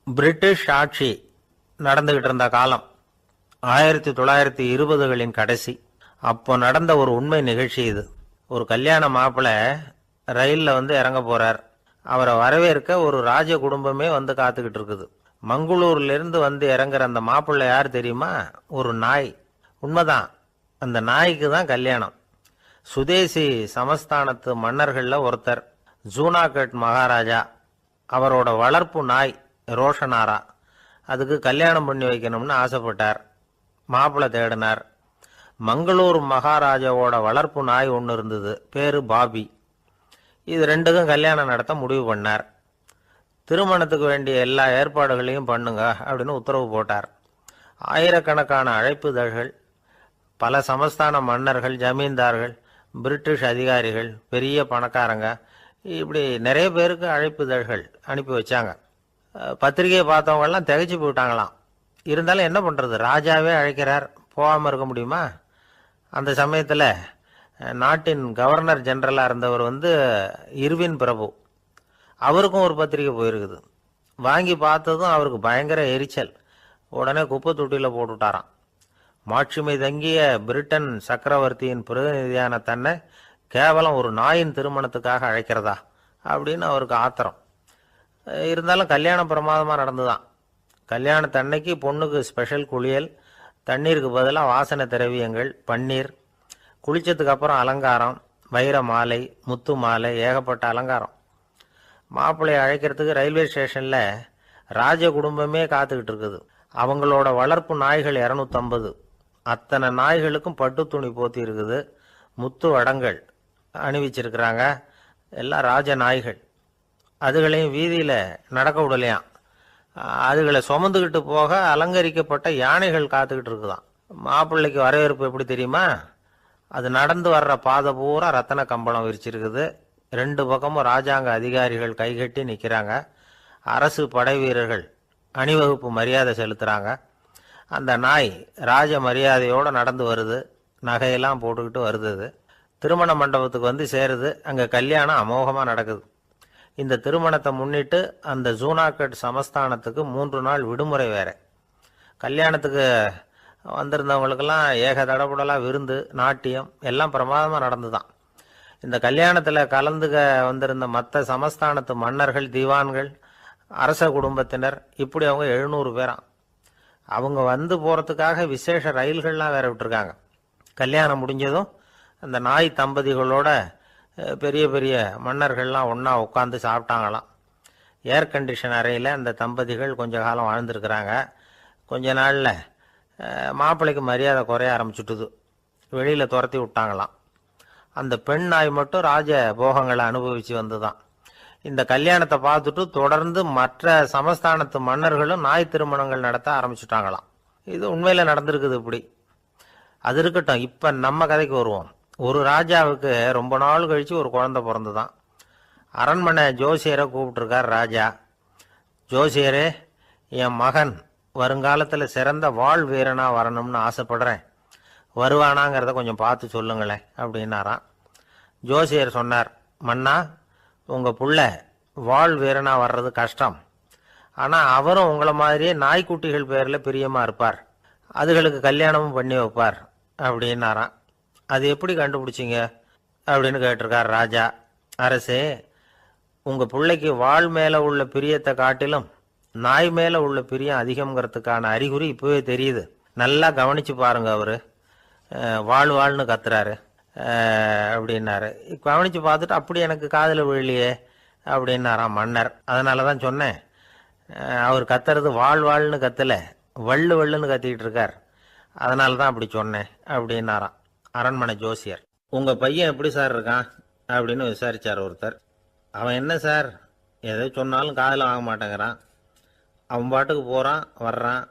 British ஆட்சி நடந்துகிட்டு இருந்த காலம் 1920களின் கடைசி. அப்போ நடந்த ஒரு உண்மை நிகழ்ச்சி இது. ஒரு கல்யாண மாப்பிள்ளை ரயிலில் இறங்க போறார். அவரை வரவேற்க ஒரு ராஜ குடும்பமே காத்துக்கிட்டு இருக்குது. மங்களூர்லேருந்து இறங்குற அந்த மாப்பிள்ளை யார் தெரியுமா? ஒரு நாய். உண்மைதான், அந்த நாய்க்கு தான் கல்யாணம். சுதேசி சமஸ்தானத்து மன்னர்களில் ஒருத்தர் ஜூனாகட் மகாராஜா. அவரோட வளர்ப்பு நாய் ரோஷனாரா. அதுக்கு கல்யாணம் பண்ணி வைக்கணும்னு ஆசைப்பட்டார். மாப்பிள்ளை தேடினார். மங்களூர் மகாராஜாவோட வளர்ப்பு நாய் ஒன்று இருந்தது, பேரு பாபி. இது ரெண்டுக்கும் கல்யாணம் நடத்த முடிவு பண்ணார். திருமணத்துக்கு வேண்டிய எல்லா ஏற்பாடுகளையும் பண்ணுங்க அப்படின்னு உத்தரவு போட்டார். ஆயிரக்கணக்கான அழைப்புதழ்கள், பல சமஸ்தான மன்னர்கள், ஜமீன்தார்கள், பிரிட்டிஷ் அதிகாரிகள், பெரிய பணக்காரங்க, இப்படி நிறைய பேருக்கு அழைப்புதழ்கள் அனுப்பி வச்சாங்க. பத்திரிகையை பார்த்தவங்கெல்லாம் திகைச்சு போயிட்டாங்களாம். இருந்தாலும் என்ன பண்ணுறது, ராஜாவே அழைக்கிறார், போகாமல் இருக்க முடியுமா? அந்த சமயத்தில் நாட்டின் கவர்னர் ஜெனரலாக இருந்தவர் இர்வின் பிரபு. அவருக்கும் ஒரு பத்திரிகை போயிருக்குது. வாங்கி பார்த்ததும் அவருக்கு பயங்கர எரிச்சல். உடனே குப்பை தொட்டியில் போட்டுவிட்டாராம். மாட்சிமை தங்கிய பிரிட்டன் சக்கரவர்த்தியின் பிரதிநிதியான தன்னை கேவலம் ஒரு நாயின் திருமணத்துக்காக அழைக்கிறதா அப்படின்னு அவருக்கு ஆத்திரம். இருந்தாலும் கல்யாணம் பிரமாதமாக நடந்துதான். கல்யாணத்தன்னைக்கு பொண்ணுக்கு ஸ்பெஷல் குளியல், தண்ணீருக்கு பதிலாக வாசனை திரவியங்கள், பன்னீர், குளிச்சதுக்கு அப்புறம் அலங்காரம், வைர மாலை, முத்து மாலை, ஏகப்பட்ட அலங்காரம். மாப்பிள்ளையை அழைக்கிறதுக்கு ரயில்வே ஸ்டேஷனில் ராஜ குடும்பமே காத்துக்கிட்டு இருக்குது. அவங்களோட வளர்ப்பு நாய்கள் 250. அத்தனை நாய்களுக்கும் பட்டு துணி போத்தி இருக்குது. முத்து வடங்கள் அணிவிச்சிருக்கிறாங்க. எல்லாம் ராஜ நாய்கள். அதுகளையும் வீதியில் நடக்க விடலையாம். அதுகளை சுமந்துக்கிட்டு போக அலங்கரிக்கப்பட்ட யானைகள் காத்துக்கிட்டு இருக்குதான். மாப்பிள்ளைக்கு வரவேற்பு எப்படி தெரியுமா? அது நடந்து வர்ற பாதை பூரா ரத்தன கம்பளம் விரிச்சிருக்குது. 2 பக்கமும் ராஜாங்க அதிகாரிகள் கைகட்டி நிற்கிறாங்க. அரசு படை வீரர்கள் அணிவகுப்பு மரியாதை செலுத்துகிறாங்க. அந்த நாய் ராஜ மரியாதையோடு நடந்து வருது. நகையெல்லாம் போட்டுக்கிட்டு வருது. திருமண மண்டபத்துக்கு சேருது. அங்கே கல்யாணம் அமோகமாக நடக்குது. இந்த திருமணத்தை முன்னிட்டு அந்த ஜூனாகட் சமஸ்தானத்துக்கு 3 நாள் விடுமுறை வேற. கல்யாணத்துக்கு வந்திருந்தவங்களுக்கெல்லாம் ஏக தடபுடலாக விருந்து, நாட்டியம் எல்லாம் பிரமாதமாக நடந்துதான். இந்த கல்யாணத்தில் கலந்துக்க வந்திருந்த மற்ற சமஸ்தானத்து மன்னர்கள், திவான்கள், அரச குடும்பத்தினர், இப்படி அவங்க 700 பேராம். அவங்க போகிறதுக்காக விசேஷ ரயில்கள்லாம் வேற விட்டுருக்காங்க. கல்யாணம் முடிஞ்சதும் அந்த நாய் தம்பதிகளோட பெரிய பெரிய மன்னர்கள்லாம் ஒன்றா உட்காந்து சாப்பிட்டாங்களாம். ஏர் கண்டிஷன் அறையில் அந்த தம்பதிகள் கொஞ்ச காலம் வாழ்ந்துருக்கிறாங்க. கொஞ்ச நாளில் மாப்பிள்ளைக்கு மரியாதை குறைய ஆரம்பிச்சுட்டுது. வெளியில் துரத்தி விட்டாங்களாம். அந்த பெண் நாய் மட்டும் ராஜ போகங்களை அனுபவித்து வந்துதான். இந்த கல்யாணத்தை பார்த்துட்டு தொடர்ந்து மற்ற சமஸ்தானத்து மன்னர்களும் நாய் திருமணங்கள் நடத்த ஆரம்பிச்சுட்டாங்களாம். இது உண்மையில் நடந்திருக்குது. இப்படி அது இருக்கட்டும். இப்போ நம்ம கதைக்கு வருவோம். ஒரு ராஜாவுக்கு ரொம்ப நாள் கழித்து ஒரு குழந்தை பிறந்துதான். அரண்மனை ஜோசியரை கூப்பிட்டுருக்கார் ராஜா. ஜோசியரே, என் மகன் வருங்காலத்தில் சிறந்த வாழ் வீரனாக வரணும்னு ஆசைப்படுறேன். வருவானாங்கிறத கொஞ்சம் பார்த்து சொல்லுங்களேன் அப்படின்னாராம். ஜோசியர் சொன்னார், மன்னா, உங்கள் புள்ள வாழ் வீரனாக வர்றது கஷ்டம். ஆனால் அவரும் உங்களை மாதிரியே நாய்க்குட்டிகள் பேரில் பிரியமாக இருப்பார். அதுகளுக்கு கல்யாணமும் பண்ணி வைப்பார் அப்படின்னாராம். அது எப்படி கண்டுபிடிச்சிங்க அப்படின்னு கேட்டிருக்கார் ராஜா. அரசே, உங்கள் பிள்ளைக்கு வாழ் மேலே உள்ள பிரியத்தை காட்டிலும் நாய் மேலே உள்ள பிரியம் அதிகம்ங்கிறதுக்கான அறிகுறி இப்போவே தெரியுது. நல்லா கவனித்து பாருங்க. அவர் வாழ்னு கத்துறாரு அப்படின்னாரு. கவனித்து பார்த்துட்டு அப்படி எனக்கு காதில் விழலையே அப்படின்னாராம் மன்னர். அதனால தான் சொன்னேன், அவர் கத்துறது வாழ்னு கத்தலை, வள்ளுன்னு கத்திக்கிட்டு இருக்கார். அதனால தான் அப்படி சொன்னேன் அப்படின்னாராம் அரண்மனை ஜோசியர். உங்கள் பையன் எப்படி சார் இருக்கான் அப்படின்னு விசாரித்தார் ஒருத்தர். அவன் என்ன சார், எதை சொன்னாலும் காதில் வாங்க மாட்டேங்கிறான், அவன் பாட்டுக்கு போகிறான் வர்றான்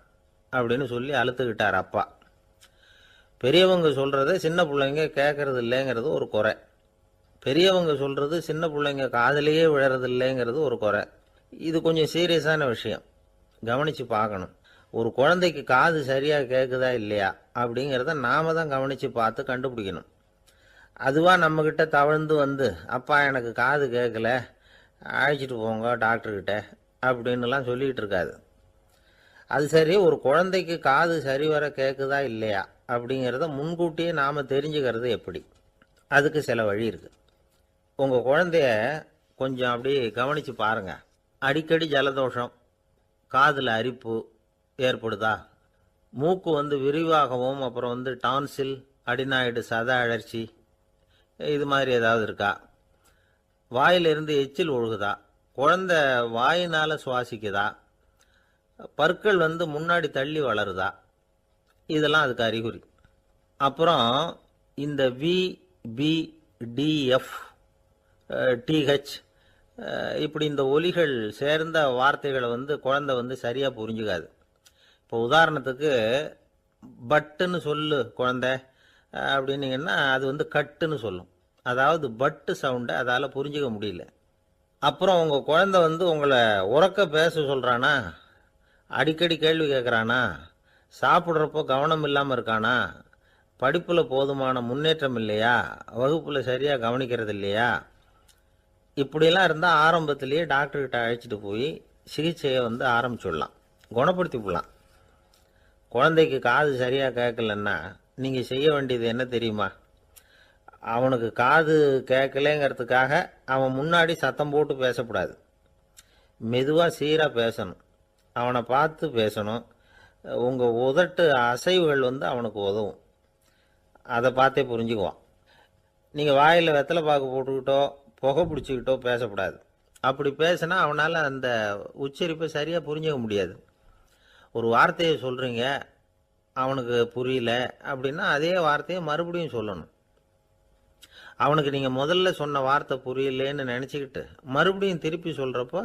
அப்படின்னு சொல்லி அழுத்துக்கிட்டார் அப்பா. பெரியவங்க சொல்கிறத சின்ன பிள்ளைங்க கேட்கறது இல்லைங்கிறது ஒரு குறை. பெரியவங்க சொல்கிறது சின்ன பிள்ளைங்க காதலையே விழறது இல்லைங்கிறது ஒரு குறை. இது கொஞ்சம் சீரியஸான விஷயம், கவனித்து பார்க்கணும். ஒரு குழந்தைக்கு காது சரியாக கேட்குதா இல்லையா அப்படிங்கிறத நாம தான் கவனித்து பார்த்து கண்டுபிடிக்கணும். அதுவாக நம்மக்கிட்ட தவழ்ந்து அப்பா எனக்கு காது கேட்கல, அழைச்சிட்டு போங்க டாக்டர்கிட்ட அப்படின்னுலாம் சொல்லிக்கிட்டு இருக்காது. அது சரி, ஒரு குழந்தைக்கு காது சரிவர கேட்குதா இல்லையா அப்படிங்கிறத முன்கூட்டியே நாம் தெரிஞ்சுக்கிறது எப்படி? அதுக்கு சில வழி இருக்கு. உங்கள் குழந்தைய கொஞ்சம் அப்படி கவனித்து பாருங்க. அடிக்கடி ஜலதோஷம், காதில் அரிப்பு ஏற்படுதா, மூக்கு விரிவாகவும் அப்புறம் டான்சில், அடினாய்டு, சத அழற்சி இது மாதிரி ஏதாவது இருக்கா, வாயிலிருந்து எச்சில் ஒழுகுதா, குழந்தை வாயினால் சுவாசிக்குதா, பற்கள் முன்னாடி தள்ளி வளருதா, இதெல்லாம் அதுக்கு அறிகுறி. அப்புறம் இந்த வி, பி, டிஎஃப், டிஹெச் இப்படி இந்த ஒலிகள் சேர்ந்த வார்த்தைகளை குழந்தை சரியாக புரிஞ்சுக்காது. இப்போ உதாரணத்துக்கு பட்டுன்னு சொல்லு குழந்தை அப்படின்னீங்கன்னா அது கட்டுன்னு சொல்லும். அதாவது பட்டு சவுண்டை அதால் புரிஞ்சுக்க முடியல. அப்புறம் உங்கள் குழந்தை உங்களை உறக்க பேச சொல்கிறானா, அடிக்கடி கேள்வி கேட்குறானா, சாப்பிட்றப்போ கவனம் இல்லாமல் இருக்கானா, படிப்பில் போதுமான முன்னேற்றம் இல்லையா, வகுப்பில் சரியாக கவனிக்கிறது இல்லையா, இப்படிலாம் இருந்தால் ஆரம்பத்திலேயே டாக்டர்கிட்ட அழைச்சிட்டு போய் சிகிச்சையை ஆரம்பிச்சுடலாம், குணப்படுத்தி விடலாம். குழந்தைக்கு காது சரியாக கேட்கலன்னா நீங்கள் செய்ய வேண்டியது என்ன தெரியுமா? அவனுக்கு காது கேட்கலேங்கிறதுக்காக அவன் முன்னாடி சத்தம் போட்டு பேசக்கூடாது. மெதுவாக சீராக பேசணும், அவனை பார்த்து பேசணும். உங்கள் உதட்டு அசைவுகள் அவனுக்கு உதவும், அதை பார்த்தே புரிஞ்சுக்குவான். நீங்கள் வாயில் வெத்தலை பாக்கு போட்டுக்கிட்டோ புகை பிடிச்சிக்கிட்டோ பேசக்கூடாது. அப்படி பேசினா அவனால் அந்த உச்சரிப்பை சரியாக புரிஞ்சிக்க முடியாது. ஒரு வார்த்தையை சொல்கிறீங்க, அவனுக்கு புரியல அப்படின்னா அதே வார்த்தையை மறுபடியும் சொல்லணும். அவனுக்கு நீங்கள் முதல்ல சொன்ன வார்த்தை புரியலேன்னு நினச்சிக்கிட்டு மறுபடியும் திருப்பி சொல்கிறப்போ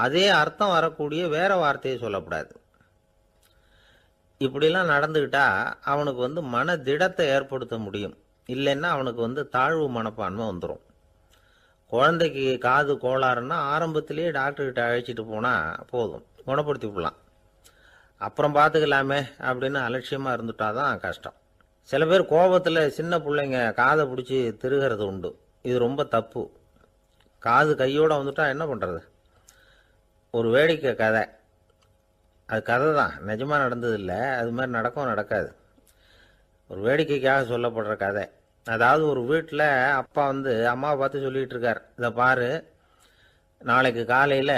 அதே அர்த்தம் வரக்கூடிய வேற வார்த்தையை சொல்லக்கூடாது. இப்படிலாம் நடந்துக்கிட்டா அவனுக்கு மன திடத்தை ஏற்படுத்த முடியும். இல்லைன்னா அவனுக்கு தாழ்வு மனப்பான்மை வந்துடும். குழந்தைக்கு காது கோளாறுன்னா ஆரம்பத்திலேயே டாக்டர்கிட்ட அழைச்சிட்டு போனால் போதும், குணப்படுத்தி விடலாம். அப்புறம் பார்த்துக்கலாமே அப்படின்னு அலட்சியமாக இருந்துட்டாதான் கஷ்டம். சில பேர் கோபத்தில் சின்ன பிள்ளைங்க காதை பிடிச்சி திருகிறது உண்டு. இது ரொம்ப தப்பு. காது கையோடு வந்துட்டா என்ன பண்ணுறது? ஒரு வேடிக்கை கதை, அது கதை தான், நிஜமாக நடந்தது இல்லை, அது மாதிரி நடக்கும் நடக்காது. ஒரு வேடிக்கைக்காக சொல்லப்படுற கதை. அதாவது ஒரு வீட்டில் அப்பா அம்மாவை பார்த்து சொல்லிகிட்டு இருக்கார், இதை பாரு, நாளைக்கு காலையில்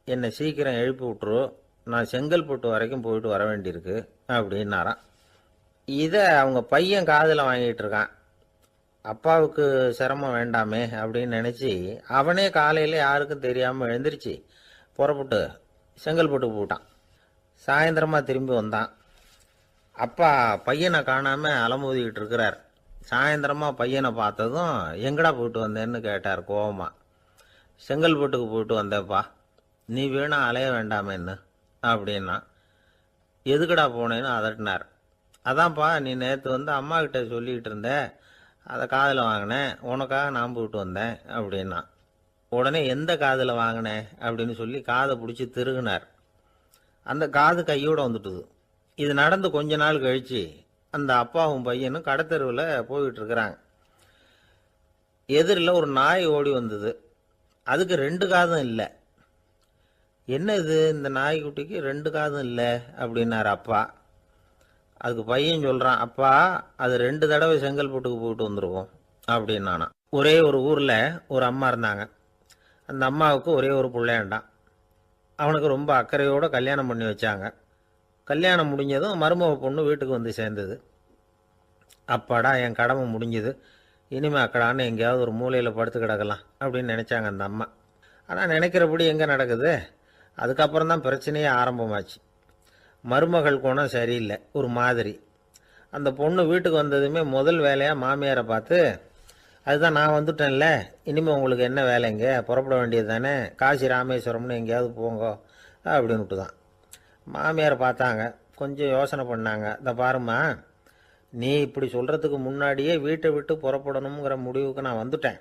என்னை சீக்கிரம் எழுப்பி விட்டுரு, நான் செங்கல்பட்டு வரைக்கும் போயிட்டு வர வேண்டியிருக்கு அப்படின்னாராம். இதை அவங்க பையன் காதில் வாங்கிட்டு இருக்கான். அப்பாவுக்கு சிரமம் வேண்டாமே அப்படின்னு நினச்சி அவனே காலையில் யாருக்கும் தெரியாமல் எழுந்திரிச்சு புறப்பட்டு செங்கல்பட்டுக்கு போட்டான். சாயந்தரமாக திரும்பி வந்தான். அப்பா பையனை காணாமல் அலமோதிக்கிட்டு இருக்கிறார். சாயந்தரமாக பையனை பார்த்ததும் எங்கடா போயிட்டு வந்தேன்னு கேட்டார் கோவமா. செங்கல்பட்டுக்கு போயிட்டு வந்தேப்பா, நீ வேணா அலைய வேண்டாமேன்னு அப்படின்னா. எதுக்கடா போனேன்னு அதட்டினார். அதான்ப்பா, நீ நேற்று அம்மா கிட்ட சொல்லிக்கிட்டு இருந்த, அதை காதில் வாங்கினேன், உனக்காக நான் போயிட்டு வந்தேன் அப்படின்னா. உடனே எந்த காதில் வாங்கினேன் அப்படின்னு சொல்லி காதை பிடிச்சி திருகுனார். அந்த காது கையோடு வந்துட்டுது. இது நடந்து கொஞ்ச நாள் கழித்து அந்த அப்பாவும் பையனும் கடத்தெருவில் போய்கிட்டு இருக்கிறாங்க. எதிரில் ஒரு நாய் ஓடி வந்தது. அதுக்கு 2 காதும் இல்லை. என்ன இது, இந்த நாய்க்குட்டிக்கு 2 காதும் இல்லை அப்படின்னார் அப்பா. அதுக்கு பையன் சொல்கிறான், அப்பா அது 2 தடவை செங்கல்பட்டுக்கு போயிட்டு வந்துருவோம் அப்படின்னானா. ஒரே ஒரு ஊரில் ஒரு அம்மா இருந்தாங்க. அந்த அம்மாவுக்கு ஒரே ஒரு பிள்ளையாண்டான். அவனுக்கு ரொம்ப அக்கறையோடு கல்யாணம் பண்ணி வச்சாங்க. கல்யாணம் முடிஞ்சதும் மருமக பொண்ணு வீட்டுக்கு சேர்ந்தது. அப்பாடா, என் கடமை முடிஞ்சுது, இனிமேல் அக்கடான்னு எங்கேயாவது ஒரு மூலையில் படுத்து கிடக்கலாம் அப்படின்னு நினச்சாங்க அந்த அம்மா. ஆனால் நினைக்கிறபடி எங்கே நடக்குது? அதுக்கப்புறம் தான் பிரச்சனையே ஆரம்பமாச்சு. மருமகள் குணம் சரியில்லை, ஒரு மாதிரி. அந்த பொண்ணு வீட்டுக்கு வந்ததுமே முதல் வேலையாக மாமியாரை பார்த்து, அதுதான் நான் வந்துட்டேன்ல, இனிமேல் உங்களுக்கு என்ன வேலைங்க, புறப்பட வேண்டியது தானே, காசி ராமேஸ்வரம்னு எங்கேயாவது போங்க அப்படின்னுட்டு தான். மாமியாரை பார்த்தாங்க, கொஞ்சம் யோசனை பண்ணாங்க. இந்த பாருமா, நீ இப்படி சொல்கிறதுக்கு முன்னாடியே வீட்டை விட்டு புறப்படணுங்கிற முடிவுக்கு நான் வந்துட்டேன்.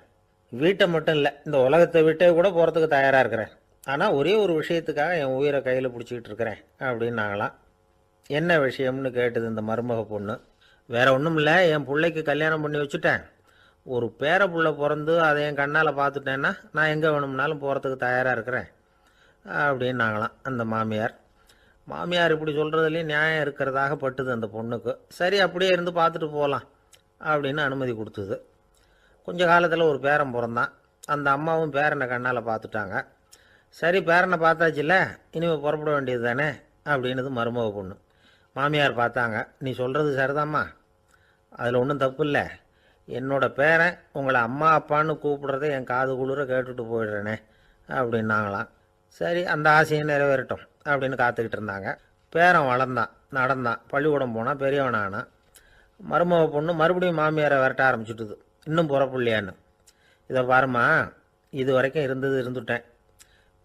வீட்டை மட்டும் இல்லை, இந்த உலகத்தை விட்டே கூட போகிறதுக்கு தயாராக இருக்கிறேன். ஆனால் ஒரே ஒரு விஷயத்துக்காக என் உயிரை கையில் பிடிச்சிக்கிட்டு இருக்கிறேன் அப்படின்னாங்களாம். என்ன விஷயம்னு கேட்டது இந்த மருமக பொண்ணு. வேற ஒன்றும் இல்லை, என் பிள்ளைக்கு கல்யாணம் பண்ணி வச்சுட்டேன். ஒரு பேர புள்ள பிறந்து அதை என் கண்ணால் பார்த்துட்டேன்னா நான் எங்கே வேணும்னாலும் போகிறதுக்கு தயாராக இருக்கிறேன். அப்படின்னாங்களாம் அந்த மாமியார். மாமியார் இப்படி சொல்கிறதுலேயும் நியாயம் இருக்கிறதாக பட்டுது அந்த பொண்ணுக்கு. சரி அப்படியே இருந்து பார்த்துட்டு போகலாம் அப்படின்னு அனுமதி கொடுத்தது. கொஞ்ச காலத்தில் ஒரு பேரன் பிறந்தான். அந்த அம்மாவும் பேரனை கண்ணால் பார்த்துட்டாங்க. சரி பேரனை பார்த்தாச்சுல்ல, இனிமேல் புறப்பட வேண்டியது தானே அப்படின்னது மருமக பொண்ணு. மாமியார் பார்த்தாங்க. நீ சொல்கிறது சரிதாம்மா, அதில் ஒன்றும் தப்பு இல்லை. என்னோட பேரன் உங்களை அம்மா அப்பான்னு கூப்பிடுறத என் காது குளிர கேட்டுட்டு போயிடுறேனே அப்படின்னாங்களாம். சரி அந்த ஆசையை நிறைவேறட்டும் அப்படின்னு காத்துக்கிட்டு இருந்தாங்க. பேரன் வளர்ந்தான், நடந்தான், பள்ளிக்கூடம் போனால், பெரியவனானான். மருமக பொண்ணு மறுபடியும் மாமியாரை விரட்ட ஆரம்பிச்சுட்டுது, இன்னும் புறப்புள்ளையான்னு. இதை பாருமா, இது வரைக்கும் இருந்துட்டேன்.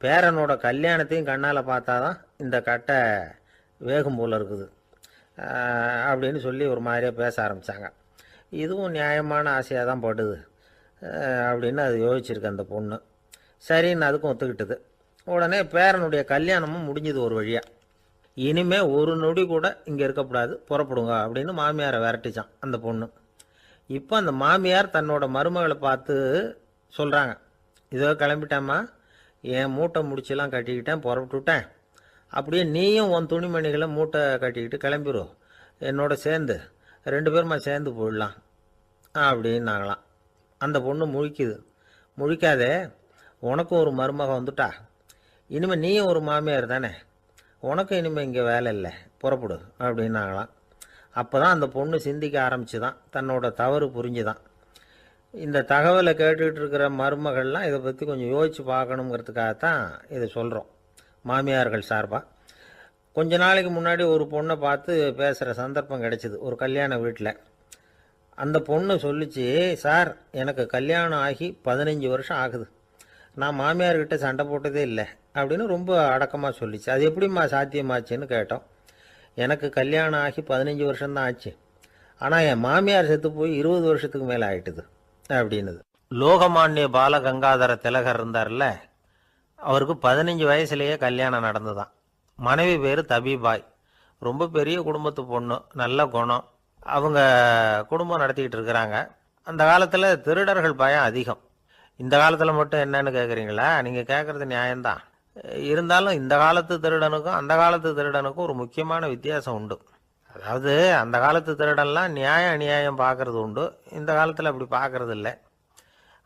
பேரனோட கல்யாணத்தையும் கண்ணால் பார்த்தாதான் இந்த கட்டை வேகும் போல் இருக்குது அப்படின்னு சொல்லி ஒரு மாதிரியாக பேச ஆரம்பித்தாங்க. இதுவும் நியாயமான ஆசையாக தான் படுது அப்படின்னு அது யோசிச்சிருக்கு அந்த பொண்ணு. சரின்னு அதுக்கும் ஒத்துக்கிட்டது. உடனே பேரனுடைய கல்யாணமும் முடிஞ்சது ஒரு வழியாக. இனிமே ஒரு நொடி கூட இங்கே இருக்கக்கூடாது, புறப்படுங்க அப்படின்னு மாமியாரை விரட்டிச்சான் அந்த பொண்ணு. இப்போ அந்த மாமியார் தன்னோட மருமகளை பார்த்து சொல்கிறாங்க, இதோ கிளம்பிட்டேம்மா, என் மூட்டை முடிச்செல்லாம் கட்டிக்கிட்டேன், புறப்பட்டுவிட்டேன். அப்படியே நீயும் உன் துணிமணிகளை மூட்டை கட்டிக்கிட்டு கிளம்பிடும், என்னோட சேர்ந்து 2 பேருமா சேர்ந்து போயிடலாம் அப்படின்னாங்களாம். அந்த பொண்ணு முழிக்குது. முழிக்காதே, உனக்கும் ஒரு மருமக வந்துட்டா, இனிமேல் நீயும் ஒரு மாமியார் தானே, உனக்கும் இனிமேல் இங்கே வேலை இல்லை, புறப்படு அப்படின்னாங்களாம். அப்போ தான் அந்த பொண்ணு சிந்திக்க ஆரம்பிச்சுதான், தன்னோட தவறு புரிஞ்சுதான். இந்த தகவலை கேட்டுக்கிட்டு இருக்கிற மருமகள்லாம் இதை பற்றி கொஞ்சம் யோசித்து பார்க்கணுங்கிறதுக்காகத்தான் இதை சொல்கிறோம் மாமியார்கள் சார்பாக. கொஞ்ச நாளைக்கு முன்னாடி ஒரு பொண்ணை பார்த்து பேசுகிற சந்தர்ப்பம் கிடைச்சிது ஒரு கல்யாண வீட்டில். அந்த பொண்ணு சொல்லிச்சு, சார் எனக்கு கல்யாணம் ஆகி 15 வருஷம் ஆகுது, நான் மாமியார்கிட்ட சண்டை போட்டதே இல்லை அப்படின்னு ரொம்ப அடக்கமாக சொல்லிச்சு. அது எப்படிம்மா சாத்தியமாச்சுன்னு கேட்டோம். எனக்கு கல்யாணம் ஆகி 15 வருஷம்தான் ஆச்சு, ஆனால் என் மாமியார் செத்து போய் 20 வருஷத்துக்கு மேலே ஆயிட்டுது அப்படின்னுது. லோகமானிய பாலகங்காதர திலகர் இருந்தார்ல, அவருக்கு 15 வயசுலேயே கல்யாணம் நடந்துதான். மனைவி பேர் தபிபாய். ரொம்ப பெரிய குடும்பத்து பொண்ணு, நல்ல குணம். அவங்க குடும்பம் நடத்திக்கிட்டு இருக்கிறாங்க. அந்த காலத்தில் திருடர்கள் பயம் அதிகம். இந்த காலத்தில் மட்டும் என்னன்னு கேட்குறீங்களா? நீங்கள் கேட்குறது நியாயம்தான். இருந்தாலும் இந்த காலத்து திருடனுக்கும் அந்த காலத்து திருடனுக்கும் ஒரு முக்கியமான வித்தியாசம் உண்டு. அதாவது அந்த காலத்து திருடன்லாம் நியாயம் அநியாயம் பார்க்கறது உண்டு, இந்த காலத்தில் அப்படி பார்க்கறது இல்லை.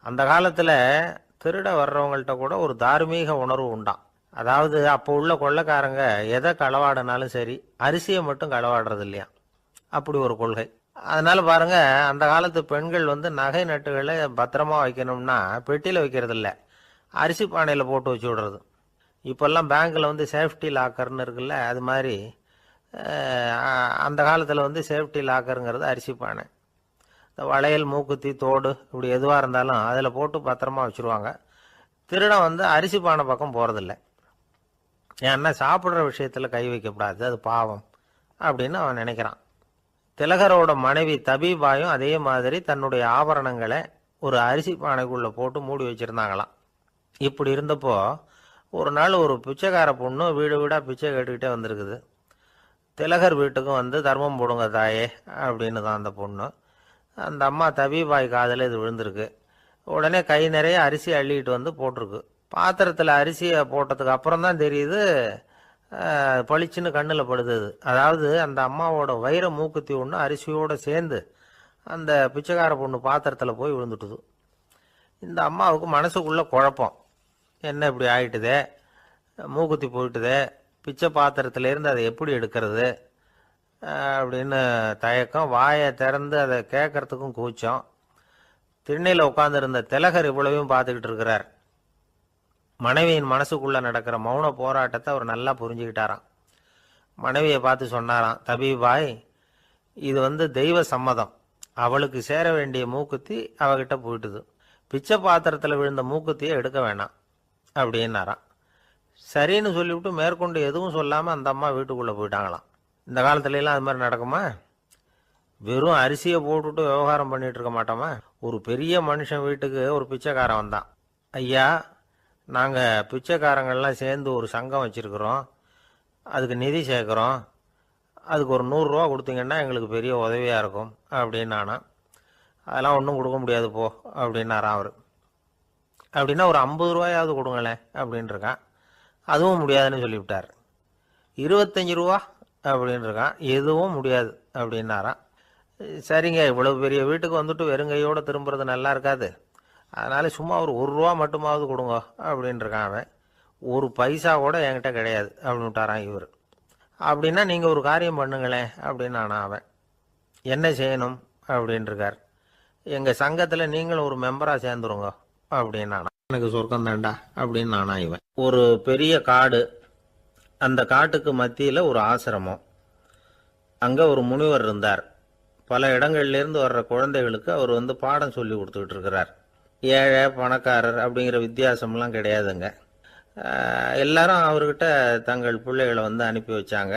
அந்த காலத்தில் திருட வர்றவங்கள்ட்ட கூட ஒரு தார்மீக உணர்வு உண்டாம். அதாவது அப்போ உள்ள கொள்ளைக்காரங்க எதை களவாடினாலும் சரி, அரிசியை மட்டும் களவாடுறது இல்லையா, அப்படி ஒரு கொள்கை. அதனால பாருங்க, அந்த காலத்து பெண்கள் நகை நட்டுகளை பத்திரமா வைக்கணும்னா பெட்டியில் வைக்கிறது இல்லை, அரிசி பானையில் போட்டு வச்சு விடுறது. இப்போல்லாம் பேங்க்கில் சேஃப்டி லாக்கர்னு இருக்குல்ல, அது மாதிரி அந்த காலத்தில் சேஃப்டி லாக்கருங்கிறது அரிசி பானை. இந்த வளையல், மூக்குத்தி, தோடு இப்படி எதுவாக இருந்தாலும் அதில் போட்டு பத்திரமா வச்சுருவாங்க. திருடன் அரிசி பானை பக்கம் போகிறதில்ல. ஏன்னா சாப்பிட்ற விஷயத்தில் கை வைக்கக்கூடாது, அது பாவம் அப்படின்னு அவன் நினைக்கிறான். திலகரோட மனைவி தபிபாயும் அதே மாதிரி தன்னுடைய ஆபரணங்களை ஒரு அரிசி பானைக்குள்ளே போட்டு மூடி வச்சுருந்தாங்களாம். இப்படி இருந்தப்போ ஒரு நாள் ஒரு பிச்சைக்கார பொண்ணு வீடு வீடாக பிச்சை கேட்டுக்கிட்டே வந்திருக்குது. திலகர் வீட்டுக்கும் தர்மம் போடுங்க தாயே அப்படின்னு தான் அந்த பொண்ணு. அந்த அம்மா தபிபாய் காதில் இது விழுந்திருக்கு. உடனே கை நிறைய அரிசி அள்ளிக்கிட்டு போட்டிருக்கு. பாத்திரத்தில் அரிசியை போட்டதுக்கு அப்புறம் தான் தெரியுது, பளிச்சுன்னு கண்ணில் படுது. அதாவது அந்த அம்மாவோட வைர மூக்குத்தி ஒன்று அரிசியோடு சேர்ந்து அந்த பிச்சைக்கார பொண்ணு பாத்திரத்தில் போய் விழுந்துட்டுது. இந்த அம்மாவுக்கு மனசுக்குள்ள குழப்பம், என்ன இப்படி ஆயிட்டுதே, மூக்குத்தி போயிட்டுதே, பிச்சை பாத்திரத்திலேருந்து அதை எப்படி எடுக்கிறது அப்படின்னு தயக்கம். வாயை திறந்து அதை கேட்கறதுக்கும் கூச்சம். திண்ணையில் உட்காந்துருந்த திலகர் இவ்வளவையும் பார்த்துக்கிட்டு இருக்கிறார். மனைவியின் மனசுக்குள்ளே நடக்கிற மௌன போராட்டத்தை அவர் நல்லா புரிஞ்சுக்கிட்டாராம். மனைவியை பார்த்து சொன்னாராம், தபிபாய், இது தெய்வ சம்மதம், அவளுக்கு சேர வேண்டிய மூக்குத்தி அவகிட்ட போயிட்டுது, பிச்சை பாத்திரத்தில் விழுந்த மூக்குத்தியை எடுக்க வேணாம் அப்படின்னாராம். சரின்னு சொல்லிவிட்டு மேற்கொண்டு எதுவும் சொல்லாமல் அந்த அம்மா வீட்டுக்குள்ளே போயிட்டாங்களாம். இந்த காலத்துலலாம் அது மாதிரி நடக்குமா? வெறும் அரிசியை போட்டுட்டு விவகாரம் பண்ணிட்டு இருக்க மாட்டோமா? ஒரு பெரிய மனுஷன் வீட்டுக்கு ஒரு பிச்சைக்காரன் வந்தான். ஐயா, நாங்கள் பிச்சைக்காரங்கள்லாம் சேர்ந்து ஒரு சங்கம் வச்சுருக்குறோம், அதுக்கு நிதி சேர்க்குறோம், அதுக்கு ஒரு 100 ரூபா கொடுத்தீங்கன்னா எங்களுக்கு பெரிய உதவியாக இருக்கும் அப்படின்னானா. அதெல்லாம் ஒன்றும் கொடுக்க முடியாது போ அப்படின்னாரான் அவர். அப்படின்னா ஒரு 50 ரூபாயாவது கொடுங்களேன் அப்படின்ட்டுருக்கான். அதுவும் முடியாதுன்னு சொல்லிவிட்டார். 25 ரூபா அப்படின்னு இருக்கான். எதுவும் முடியாது அப்படின்னாராம். சரிங்க, இவ்வளவு பெரிய வீட்டுக்கு வந்துட்டு வெறுங்கையோடு திரும்புறது நல்லா இருக்காது, அதனால சும்மா ஒரு ரூபா மட்டுமாவது கொடுங்க அப்படின்னு இருக்கான் அவன். ஒரு பைசா கூட என்கிட்ட கிடையாது அப்படின்னு விட்டாரான் இவர். அப்படின்னா நீங்கள் ஒரு காரியம் பண்ணுங்களேன் அப்படின்னு அவன். என்ன செய்யணும் அப்படின்னு இருக்கார். எங்கள் சங்கத்தில் நீங்களும் ஒரு மெம்பராக சேர்ந்துருங்க அப்படின்னு எனக்கு சொர்க்கம் தாண்டா அப்படின்னு இவன். ஒரு பெரிய காடு, அந்த காட்டுக்கு மத்தியில் ஒரு ஆசிரமம். அங்கே ஒரு முனிவர் இருந்தார். பல இடங்கள்லேருந்து வர்ற குழந்தைகளுக்கு அவர் பாடம் சொல்லி கொடுத்துக்கிட்டு இருக்கிறார். ஏழை பணக்காரர் அப்படிங்கிற வித்தியாசம்லாம் கிடையாதுங்க. எல்லாரும் அவர்கிட்ட தங்கள் பிள்ளைகளை அனுப்பி வச்சாங்க.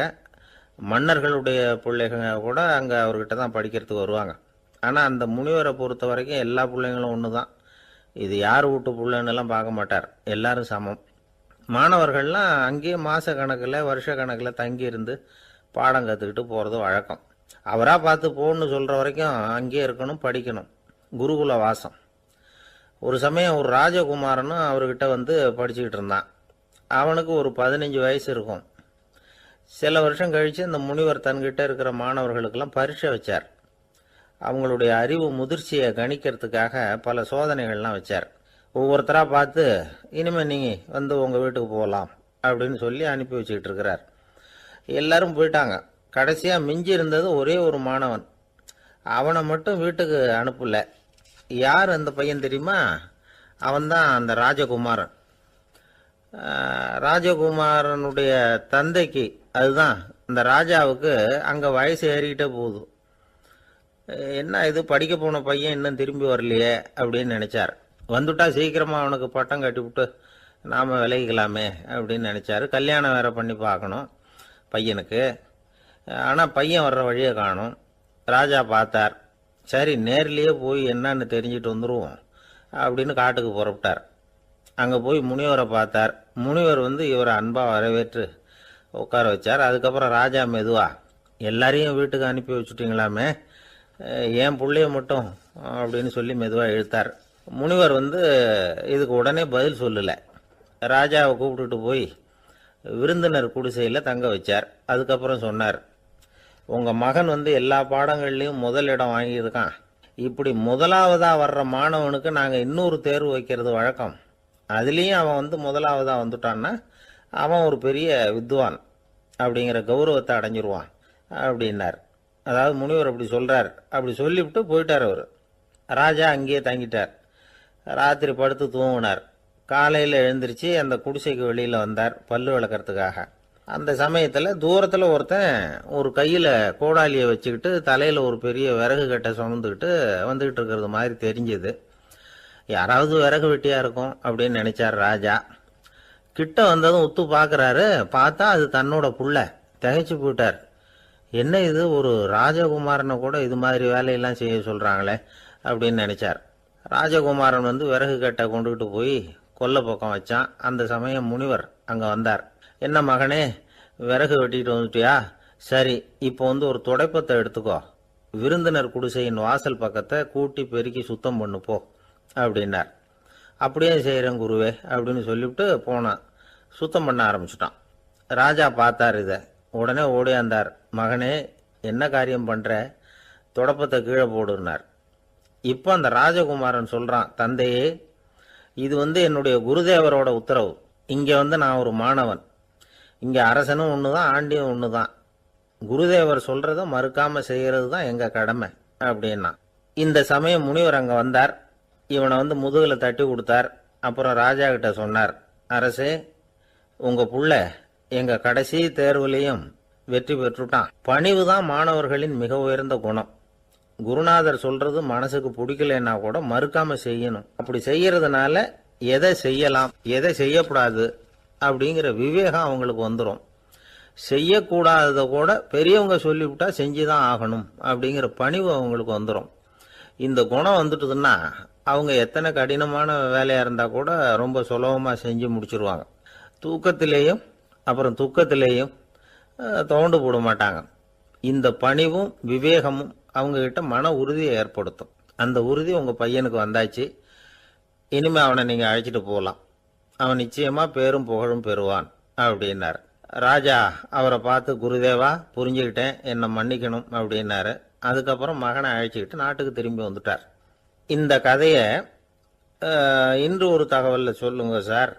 மன்னர்களுடைய பிள்ளைங்க கூட அங்கே அவர்கிட்ட தான் படிக்கிறதுக்கு வருவாங்க. ஆனால் அந்த முனிவரை பொறுத்த வரைக்கும் எல்லா பிள்ளைங்களும் ஒன்று தான். இது யார் வீட்டு பிள்ளைன்னெல்லாம் பார்க்க மாட்டார், எல்லாரும் சமம். மாணவர்கள்லாம் அங்கேயே மாத கணக்கில் வருஷ கணக்கில் தங்கி இருந்து பாடம் கற்றுக்கிட்டு போகிறது வழக்கம். அவராக பார்த்து போன்னு சொல்கிற வரைக்கும் அங்கேயே இருக்கணும், படிக்கணும். குருகுல வாசம். ஒரு சமயம் ஒரு ராஜகுமாரனும் அவர்கிட்ட படிச்சுக்கிட்டு இருந்தான். அவனுக்கு ஒரு 15 வயசு இருக்கும். சில வருஷம் கழித்து இந்த முனிவர் தன்கிட்ட இருக்கிற மாணவர்களுக்கெல்லாம் பரீட்சை வச்சார். அவங்களுடைய அறிவு முதிர்ச்சியை கணிக்கிறதுக்காக பல சோதனைகள்லாம் வச்சார். ஒவ்வொருத்தராக பார்த்து இனிமேல் நீங்கள் உங்கள் வீட்டுக்கு போகலாம் அப்படின்னு சொல்லி அனுப்பி வச்சுக்கிட்டு இருக்கிறார். எல்லாரும் போயிட்டாங்க. கடைசியாக மிஞ்சி இருந்தது ஒரே ஒரு மாணவன். அவனை மட்டும் வீட்டுக்கு அனுப்பல. யார் அந்த பையன் தெரியுமா? அவன்தான் அந்த ராஜகுமாரன். ராஜகுமாரனுடைய தந்தைக்கு, அதுதான் இந்த ராஜாவுக்கு, அங்கே வயசு ஏறிக்கிட்டே போகுது. என்ன இது, படிக்க போன பையன் இன்னும் திரும்பி வரலையே அப்படின்னு நினைச்சார். வந்துட்டா சீக்கிரமாக அவனுக்கு பட்டம் கட்டிவிட்டு நாம் விலகிக்கலாமே அப்படின்னு நினச்சாரு. கல்யாணம் வேற பண்ணி பார்க்கணும் பையனுக்கு. ஆனால் பையன் வர்ற வழியை காணும். ராஜா பார்த்தார். சரி, நேர்லேயே போய் என்னன்னு தெரிஞ்சுட்டு வந்துடுவோம் அப்படின்னு காட்டுக்கு புறப்பட்டார். அங்கே போய் முனிவரை பார்த்தார். முனிவர் இவரை அன்பாக வரவேற்று உட்கார வச்சார். அதுக்கப்புறம் ராஜா மெதுவா, எல்லாரையும் வீட்டுக்கு அனுப்பி வச்சுட்டிங்களாமே, ஏன் பிள்ளைய மட்டும் அப்படின்னு சொல்லி மெதுவாக இழுத்தார். முனிவர் இதுக்கு உடனே பதில் சொல்லலை. ராஜாவை கூப்பிட்டுட்டு போய் விருந்தினர் குடிசையில் தங்க வச்சார். அதுக்கப்புறம் சொன்னார், உங்கள் மகன் எல்லா பாடங்கள்லையும் முதல் இடம் வாங்கியிருக்கான். இப்படி முதலாவதாக வர்ற மாணவனுக்கு நாங்கள் இன்னொரு தேர்வு வைக்கிறது வழக்கம். அதுலேயும் அவன் முதலாவதாக வந்துட்டான்னா அவன் ஒரு பெரிய வித்வான் அப்படிங்கிற கௌரவத்தை அடைஞ்சிருவான் அப்படின்னார். அதாவது முனிவர் அப்படி சொல்கிறார். அப்படி சொல்லிவிட்டு போயிட்டார் அவர். ராஜா அங்கேயே தங்கிட்டார். ராத்திரி படுத்து தூங்கினார். காலையில் எழுந்திரிச்சு அந்த குடிசைக்கு வெளியில் வந்தார் பல்லு விளக்கிறதுக்காக. அந்த சமயத்தில் தூரத்தில் ஒருத்தன் ஒரு கையில் கோடாலியை வச்சுக்கிட்டு தலையில் ஒரு பெரிய விறகு கட்டை சுமந்துக்கிட்டு வந்துக்கிட்டு இருக்கிறது மாதிரி தெரிஞ்சுது. யாராவது விறகு வெட்டியாக இருக்கும் அப்படின்னு நினைச்சார் ராஜா. கிட்ட வந்ததும் உத்து பார்க்குறாரு. பார்த்தா அது தன்னோட புள்ள. திகைச்சு போயிட்டார். என்ன இது, ஒரு ராஜகுமாரனை கூட இது மாதிரி வேலையெல்லாம் செய்ய சொல்கிறாங்களே அப்படின்னு நினைச்சார். ராஜகுமாரன் விறகு கட்டை கொண்டுகிட்டு போய் கொல்லை பக்கம் வச்சான். அந்த சமயம் முனிவர் அங்கே வந்தார். என்ன மகனே, விறகு வெட்டிட்டு வந்துட்டியா? சரி, இப்போ ஒரு துடைப்பத்தை எடுத்துக்கோ, விருந்தினர் குடிசையின் வாசல் பக்கத்தை கூட்டி பெருக்கி சுத்தம் பண்ணு போ அப்படின்னார். அப்படியே செய்கிறேன் குருவே அப்படின்னு சொல்லிவிட்டு போனான். சுத்தம் பண்ண ஆரம்பிச்சிட்டான். ராஜா பார்த்தார் இதை. உடனே ஓடியாந்தார். மகனே, என்ன காரியம் பண்ணுற? துடைப்பத்தை கீழே போடுனார். இப்போ அந்த ராஜகுமாரன் சொல்கிறான், தந்தையே, இது என்னுடைய குருதேவரோட உத்தரவு. இங்கே நான் ஒரு மாணவன். இங்கே அரசனும் ஒன்று தான், ஆண்டியும் ஒன்று தான். குருதேவர் சொல்கிறத மறுக்காமல் செய்கிறது தான் எங்கள் கடமை அப்படின்னா. இந்த சமயம் முனிவர் அங்கே வந்தார். இவனை முதுகில் தட்டி கொடுத்தார். அப்புறம் ராஜா கிட்ட சொன்னார், அரசே, உங்கள் புள்ள எங்கள் கடைசி தேர்வுலையும் வெற்றி பெற்றுட்டான். பணிவு தான் மாணவர்களின் மிக உயர்ந்த குணம். குருநாதர் சொல்றது மனசுக்கு பிடிக்கலன்னா கூட மறுக்காம செய்யணும். அப்படி செய்யறதுனால எதை செய்யலாம் எதை செய்யக்கூடாது அப்படிங்கிற விவேகம் அவங்களுக்கு வந்துடும். செய்யக்கூடாததை கூட பெரியவங்க சொல்லிவிட்டா செஞ்சுதான் ஆகணும் அப்படிங்கிற பணிவு அவங்களுக்கு வந்துடும். இந்த குணம் வந்துட்டுதுன்னா அவங்க எத்தனை கடினமான வேலையா இருந்தா கூட ரொம்ப சுலபமா செஞ்சு முடிச்சிருவாங்க. தூக்கத்திலேயும் அப்புறம் துக்கத்திலேயும் தோண்டு போட மாட்டாங்க. இந்த பணிவும் விவேகமும் அவங்க கிட்ட மன உறுதியை ஏற்படுத்தும். அந்த உறுதி உங்க பையனுக்கு வந்தாச்சு. இனிமே அவனை நீங்க அழைச்சிட்டு போகலாம். அவன் நிச்சயமா பேரும் புகழும் பெறுவான் அப்படின்னார். ராஜா அவரை பார்த்து, குருதேவா புரிஞ்சுக்கிட்டேன், என்னை மன்னிக்கணும் அப்படின்னாரு. அதுக்கப்புறம் மகனை அழைச்சிக்கிட்டு நாட்டுக்கு திரும்பி வந்துட்டார். இந்த கதையை இன்று ஒரு தகவலில் சொல்லுங்க சார்,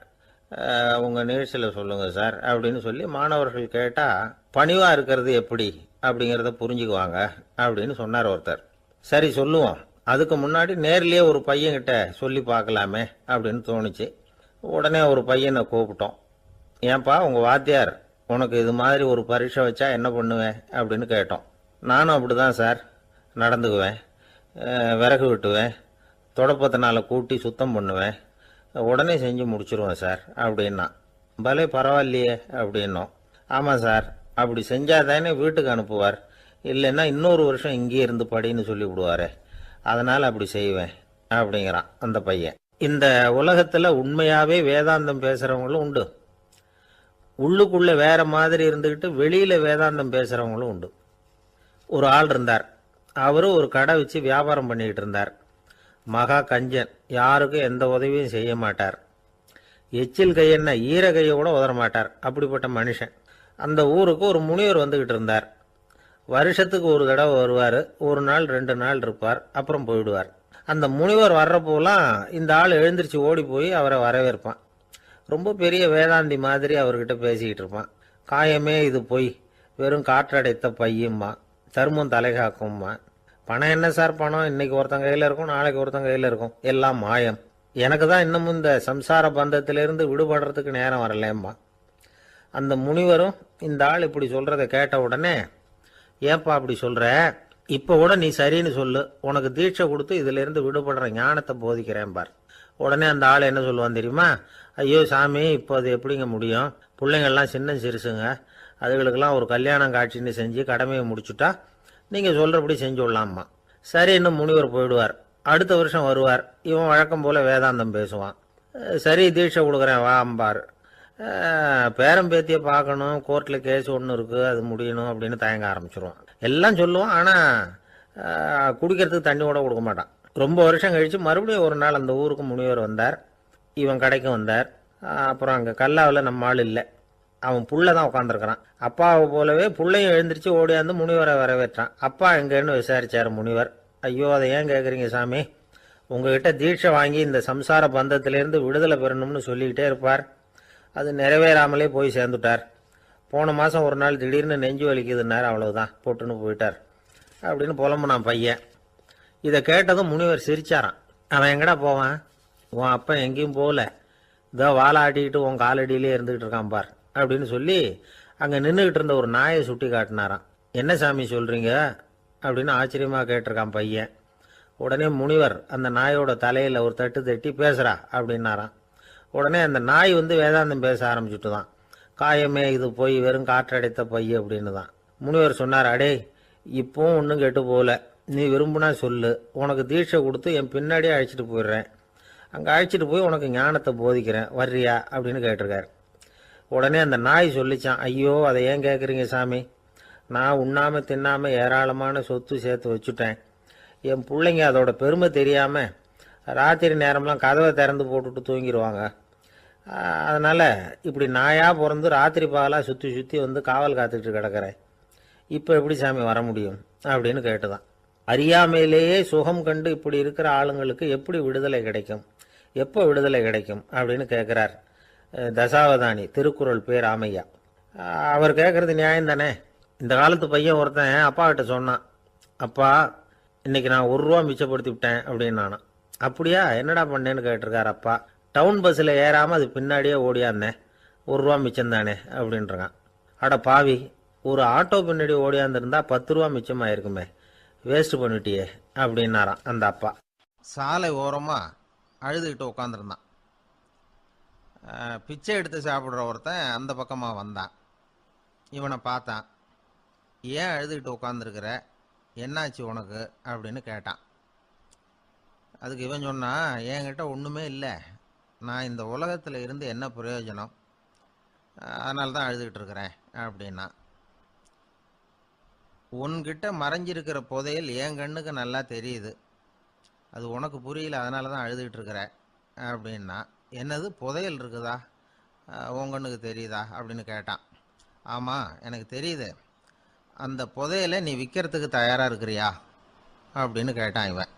உங்கள் நிகழ்ச்சியில் சொல்லுங்க சார் அப்படின்னு சொல்லி மாணவர்கள் கேட்டால், பணிவாக இருக்கிறது எப்படி அப்படிங்கிறத புரிஞ்சுக்குவாங்க அப்படின்னு சொன்னார் ஒருத்தர். சரி சொல்லுவோம், அதுக்கு முன்னாடி நேர்லேயே ஒரு பையன்கிட்ட சொல்லி பார்க்கலாமே அப்படின்னு தோணுச்சு. உடனே ஒரு பையனை கூப்பிட்டோம். ஏன்பா உங்கள் வாத்தியார் உனக்கு இது மாதிரி ஒரு பரீட்சை வச்சா என்ன பண்ணுவேன் அப்படின்னு கேட்டோம். நானும் அப்படி தான் சார் நடந்துக்குவேன், விறகு வெட்டுவேன், தொடப்பத்தினால கூட்டி சுத்தம் பண்ணுவேன், உடனே செஞ்சு முடிச்சிருவேன் சார் அப்படின்னா. பலே பரவாயில்லையே அப்படின்னோம். ஆமாம் சார், அப்படி செஞ்சாதானே வீட்டுக்கு அனுப்புவார், இல்லைன்னா இன்னொரு வருஷம் இங்கேயே இருந்து படின்னு சொல்லி விடுவாரே, அதனால் அப்படி செய்வேன் அப்படிங்கிறான் அந்த பையன். இந்த உலகத்தில் உண்மையாகவே வேதாந்தம் பேசுகிறவங்களும் உண்டு, உள்ளுக்குள்ளே வேற மாதிரி இருந்துக்கிட்டு வெளியில் வேதாந்தம் பேசுகிறவங்களும் உண்டு. ஒரு ஆள் இருந்தார், அவரு ஒரு கடை வச்சு வியாபாரம் பண்ணிக்கிட்டு இருந்தார். மகா கஞ்சன், யாருக்கும் எந்த உதவியும் செய்ய மாட்டார். எச்சில் கையென்ன ஈர கையை கூட உதற மாட்டார், அப்படிப்பட்ட மனுஷன். அந்த ஊருக்கு ஒரு முனிவர் வந்துக்கிட்டு இருந்தார். வருஷத்துக்கு ஒரு தடவை வருவார், ஒரு நாள் 2 நாள் இருப்பார், அப்புறம் போயிடுவார். அந்த முனிவர் வர்றப்போலாம் இந்த ஆள் எழுந்திரிச்சு ஓடி போய் அவரை வரவேற்பான். ரொம்ப பெரிய வேதாந்தி மாதிரி அவர்கிட்ட பேசிக்கிட்டு இருப்பான். காயமே இது பொய், வெறும் காற்றடைத்த பையும்மா, தர்மம் தலைகாக்கும்மா. பணம் என்ன சார் பணம், இன்னைக்கு ஒருத்தன் கையில் இருக்கும், நாளைக்கு ஒருத்தன் கையில் இருக்கும், எல்லாம் மாயம். எனக்கு தான் இன்னமும் இந்த சம்சார பந்தத்திலிருந்து விடுபடுறதுக்கு நேரம் வரலேம்மா. அந்த முனிவரும் இந்த ஆள் இப்படி சொல்கிறத கேட்ட உடனே, ஏன்பா அப்படி சொல்கிற, இப்போ கூட நீ சரின்னு சொல்லு, உனக்கு தீட்சை கொடுத்து இதிலிருந்து விடுபடுற ஞானத்தை போதிக்கிறேன் பார். உடனே அந்த ஆள் என்ன சொல்லுவான் தெரியுமா? ஐயோ சாமி, இப்போ அது எப்படிங்க முடியும், பிள்ளைங்கள்லாம் சின்ன சிறுசுங்க, அதுகளுக்கெல்லாம் ஒரு கல்யாணம் காட்சின்னு செஞ்சு கடமையை முடிச்சுட்டா நீங்கள் சொல்கிறபடி செஞ்சு விடலாம்மா. சரி, இன்னும் முனிவர் போயிடுவார். அடுத்த வருஷம் வருவார், இவன் வழக்கம் போல் வேதாந்தம் பேசுவான். சரி தீட்சை கொடுக்குறேன் வா அம்பார். பேரம் பேத்தியை பார்க்கணும், கோர்ட்டில் கேஸ் ஒன்று இருக்குது, அது முடியணும் அப்படின்னு தயங்க ஆரம்பிச்சிருவான். எல்லாம் சொல்லுவான், ஆனால் குடிக்கிறதுக்கு தண்ணி கூட கொடுக்க மாட்டான். ரொம்ப வருஷம் கழித்து மறுபடியும் ஒரு நாள் அந்த ஊருக்கு முனிவர் வந்தார். இவன் கடைக்கு வந்தார். அப்புறம் அங்கே கல்லாவில் நம்ம ஆள் இல்லை, அவன் புள்ள தான் உட்காந்துருக்கிறான். அப்பாவை போலவே புள்ளையும் எழுந்திரிச்சு ஓடியாந்து முனிவரை வரவேற்றான். அப்பா எங்கன்னு விசாரிச்சார் முனிவர். ஐயோ அதை ஏன் கேட்குறீங்க சாமி, உங்ககிட்ட தீட்சை வாங்கி இந்த சம்சார பந்தத்திலேருந்து விடுதலை பெறணும்னு சொல்லிக்கிட்டே இருப்பார், அது நிறைவேறாமலே போய் சேர்ந்துட்டார். போன மாதம் ஒரு நாள் திடீர்னு நெஞ்சு வலிக்குதுன்னார், அவ்வளவுதான் போட்டுன்னு போயிட்டார் அப்படின்னு புலம்புனான் பையன். இதை கேட்டதும் முனிவர் சிரிச்சாரான். அவன் எங்கடா போவான், உன் அப்பா எங்கேயும் போகல, இதோ வாழை ஆட்டிக்கிட்டு உன் காலடியிலே இருந்துக்கிட்டு இருக்கான் பார் அப்படின்னு சொல்லி அங்கே நின்றுக்கிட்டு இருந்த ஒரு நாயை சுட்டி காட்டினாரான். என்ன சாமி சொல்கிறீங்க அப்படின்னு ஆச்சரியமாக கேட்டிருக்கான் பையன். உடனே முனிவர் அந்த நாயோட தலையில் ஒரு தட்டு தட்டி, பேசுகிறா அப்படின்னாரான். உடனே அந்த நாய் வேதாந்தம் பேச ஆரம்பிச்சுட்டு தான். காயமே இது போய் வெறும் காற்றடைத்த பைய அப்படின்னு தான். முனிவர் சொன்னார், அடே இப்போவும் ஒன்றும் கெட்டு போகல, நீ விரும்புனா சொல்லு, உனக்கு தீட்சை கொடுத்து என் பின்னாடியே அழைச்சிட்டு போயிடுறேன், அங்கே அழைச்சிட்டு போய் உனக்கு ஞானத்தை போதிக்கிறேன், வர்றியா அப்படின்னு கேட்டிருக்காரு. உடனே அந்த நாய் சொல்லிச்சான், ஐயோ அதை ஏன் கேட்குறீங்க சாமி, நான் உண்ணாமல் தின்னாமல் ஏராளமான சொத்து சேர்த்து வச்சுட்டேன், என் பிள்ளைங்க அதோட பெருமை தெரியாமல் ராத்திரி நேரம்லாம் கதவை திறந்து போட்டுட்டு தூங்கிடுவாங்க, அதனால் இப்படி நாயாக பிறந்து ராத்திரி பகலாக சுற்றி சுற்றி காவல் காத்துக்கிட்டு கிடக்கிறேன், இப்போ எப்படி சாமி வர முடியும் அப்படின்னு கேட்டுதான். அறியாமையிலேயே சுகம் கண்டு இப்படி இருக்கிற ஆளுங்களுக்கு எப்படி விடுதலை கிடைக்கும், எப்போ விடுதலை கிடைக்கும் அப்படின்னு கேட்குறார் தசாவதானி, திருக்குறள் பேர் ராமையா. அவர் கேட்குறது நியாயம் தானே. இந்த காலத்து பையன் ஒருத்தன் அப்பா கிட்ட சொன்னான், அப்பா இன்னைக்கு நான் 1 ரூபா மிச்சப்படுத்தி விட்டேன் அப்படின்னு. நானும் அப்படியா என்னடா பண்ணேன்னு கேட்டிருக்காரு அப்பா. டவுன் பஸ்ஸில் ஏறாமல் அது பின்னாடியே ஓடியாந்தேன், 1 ரூபா மிச்சம் தானே அப்படின்றான். அட பாவி, ஒரு ஆட்டோ பின்னாடி ஓடியாந்துருந்தா 10 ரூபா மிச்சமாயிருக்குமே, வேஸ்ட் பண்ணிட்டியே அப்படின்னாரான் அந்த அப்பா. சாலை ஓரமாக அழுதுகிட்டு உட்காந்துருந்தான். பிச்சை எடுத்து சாப்பிட்ற ஒருத்தன் அந்த பக்கமாக வந்தான். இவனை பார்த்தான். ஏன் அழுதுகிட்டு உட்காந்துருக்கிற, என்னாச்சு உனக்கு அப்படின்னு கேட்டான். அதுக்கு இவன் சொன்னான், என்கிட்ட ஒன்றுமே இல்லை, நான் இந்த உலகத்தில் இருந்து என்ன பிரயோஜனம், அதனால தான் அழுதுகிட்டு இருக்கிறேன் அப்படின்னா. உன்கிட்ட மறைஞ்சிருக்கிற புதையல் என் கண்ணுக்கு நல்லா தெரியுது, அது உனக்கு புரியல, அதனால தான் அழுதுகிட்டு இருக்கிற அப்படின்னா. என்னது புதையல் இருக்குதா, உன் கண்ணுக்கு தெரியுதா அப்படின்னு கேட்டான். ஆமாம், எனக்கு தெரியுது. அந்த புதையலை நீ விற்கிறதுக்கு தயாராக இருக்கிறியா அப்படின்னு கேட்டான் இவன்.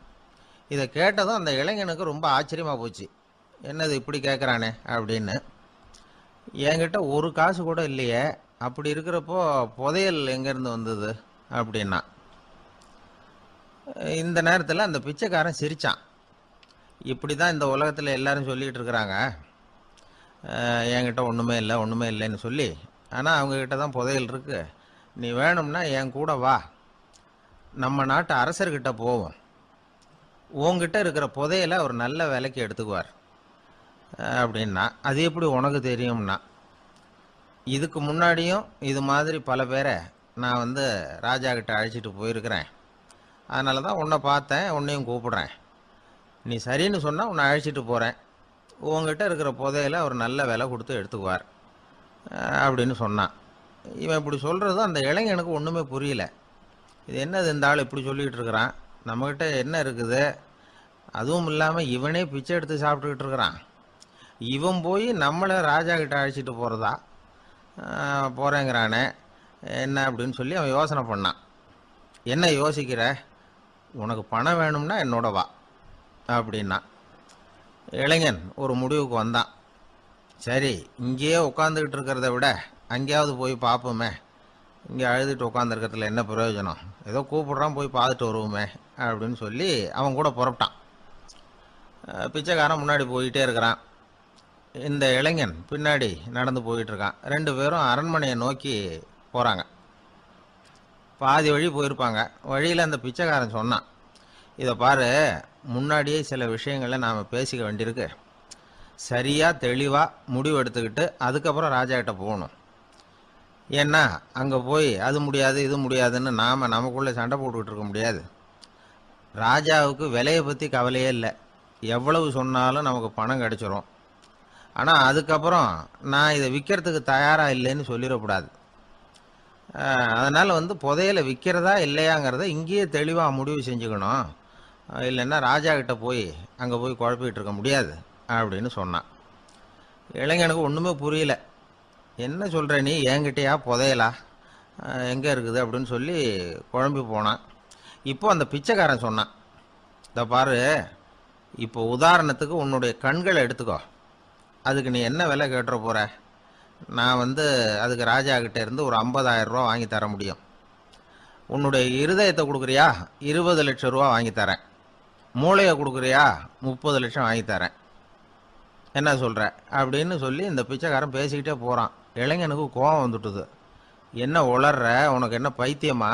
இதை கேட்டதும் அந்த இளைஞனுக்கு ரொம்ப ஆச்சரியமாக போச்சு. என்னது இப்படி கேட்குறானே அப்படின்னு. என்கிட்ட ஒரு காசு கூட இல்லையே, அப்படி இருக்கிறப்போ புதையல் எங்கேருந்து வந்தது அப்படின்னா. இந்த நேரத்தில் அந்த பிச்சைக்காரன் சிரித்தான். இப்படி தான் இந்த உலகத்தில் எல்லாரும் சொல்லிகிட்டு இருக்கிறாங்க, என்கிட்ட ஒன்றுமே இல்லை ஒன்றுமே இல்லைன்னு சொல்லி. ஆனால் அவங்கக்கிட்ட தான் புதையல் இருக்குது. நீ வேணும்னா என் கூட வா, நம்ம நாட்டு அரசர்கிட்ட போவோம். உங்ககிட்ட இருக்கிற புதையலை அவர் நல்ல விலைக்கு எடுத்துக்குவார் அப்படின்னா. அது எப்படி உனக்கு தெரியும்னா, இதுக்கு முன்னாடியும் இது மாதிரி பல பேரை நான் வந்து ராஜா கிட்ட அழைச்சிட்டு போயிருக்கிறேன். அதனால தான் உன்னை பார்த்தேன், உன்னையும் கூப்பிடுறேன். நீ சரின்னு சொன்னால் உன்னை அழைச்சிட்டு போகிறேன். உங்ககிட்ட இருக்கிற புதையலை அவர் நல்ல விலை கொடுத்து எடுத்துக்குவார் அப்படின்னு சொன்னான். இவன் இப்படி சொல்கிறதும் அந்த இளைஞனுக்கு ஒன்றுமே புரியல. இது என்னது இந்த ஆள் இப்படி சொல்லிகிட்டு இருக்கிறான், நம்மக்கிட்ட என்ன இருக்குது, அதுவும் இல்லாமல் இவனே பிச்சை எடுத்து சாப்பிட்டுக்கிட்டு இருக்கிறான், இவன் போய் நம்மளை ராஜா கிட்ட அழைச்சிட்டு போகிறதா போகிறேங்கிறானே என்ன அப்படின்னு சொல்லி அவன் யோசனை பண்ணான். என்ன யோசிக்கிற, உனக்கு பணம் வேணும்னா என்னோட வா அப்படின்னா. இளைஞன் ஒரு முடிவுக்கு வந்தான். சரி, இங்கேயே உட்காந்துக்கிட்டு இருக்கிறத விட அங்கேயாவது போய் பார்ப்போமே, இங்கே அழுதுட்டு உட்காந்துருக்கிறதுல என்ன பிரயோஜனம், ஏதோ கூப்பிட்றான் போய் பார்த்துட்டு வருவோமே அப்படின்னு சொல்லி அவன் கூட புறப்பட்டான். பிச்சைக்காரன் முன்னாடி போயிட்டே இருக்கிறான், இந்த இளைஞன் பின்னாடி நடந்து போயிட்டுருக்கான். ரெண்டு பேரும் அரண்மனையை நோக்கி போகிறாங்க. பாதி வழி போயிருப்பாங்க. வழியில் அந்த பிச்சைக்காரன் சொன்னான், இதை பாரு, முன்னாடியே சில விஷயங்களை நாம் பேசிக்க வேண்டியிருக்கு. சரியாக தெளிவாக முடிவு எடுத்துக்கிட்டு அதுக்கப்புறம் ராஜாக்கிட்ட போகணும். ஏன்னா அங்கே போய் அது முடியாது இது முடியாதுன்னு நாம் நமக்குள்ளே சண்டை போட்டுக்கிட்டு இருக்க முடியாது. ராஜாவுக்கு விலையை பற்றி கவலையே இல்லை, எவ்வளவு சொன்னாலும் நமக்கு பணம் கிடச்சிரும். ஆனால் அதுக்கப்புறம் நான் இதை விற்கிறதுக்கு தயாராக இல்லைன்னு சொல்லிடக்கூடாது. அதனால் வந்து புதையலை விற்கிறதா இல்லையாங்கிறத இங்கேயே தெளிவாக முடிவு செஞ்சுக்கணும். இல்லைன்னா ராஜா கிட்ட போய் அங்கே போய் குழப்பிக்கிட்டு இருக்க முடியாது அப்படின்னு சொன்னான். இளைஞனுக்கு ஒன்றுமே புரியல. என்ன சொல்கிற நீ, என்கிட்டயா புதையலா, எங்கே இருக்குது அப்படின்னு சொல்லி குழம்பி போனான். இப்போ அந்த பிச்சைக்காரன் சொன்னான், இதை பாரு, இப்போ உதாரணத்துக்கு உன்னுடைய கண்களை எடுத்துக்கோ, அதுக்கு நீ என்ன விலை கேட்டுற போகிற. நான் வந்து அதுக்கு ராஜா கிட்டே இருந்து ஒரு 50,000 ரூபா வாங்கி தர முடியும். உன்னுடைய இருதயத்தை கொடுக்குறியா, 20 லட்சம் ரூபா வாங்கி தரேன். மூளையை கொடுக்குறியா, 30 லட்சம் வாங்கி தரேன். என்ன சொல்கிற அப்படின்னு சொல்லி இந்த பிச்சைக்காரன் பேசிக்கிட்டே போகிறான். இளைஞனுக்கு கோபம் வந்துட்டுது. என்ன உளர்ற, உனக்கு என்ன பைத்தியமா,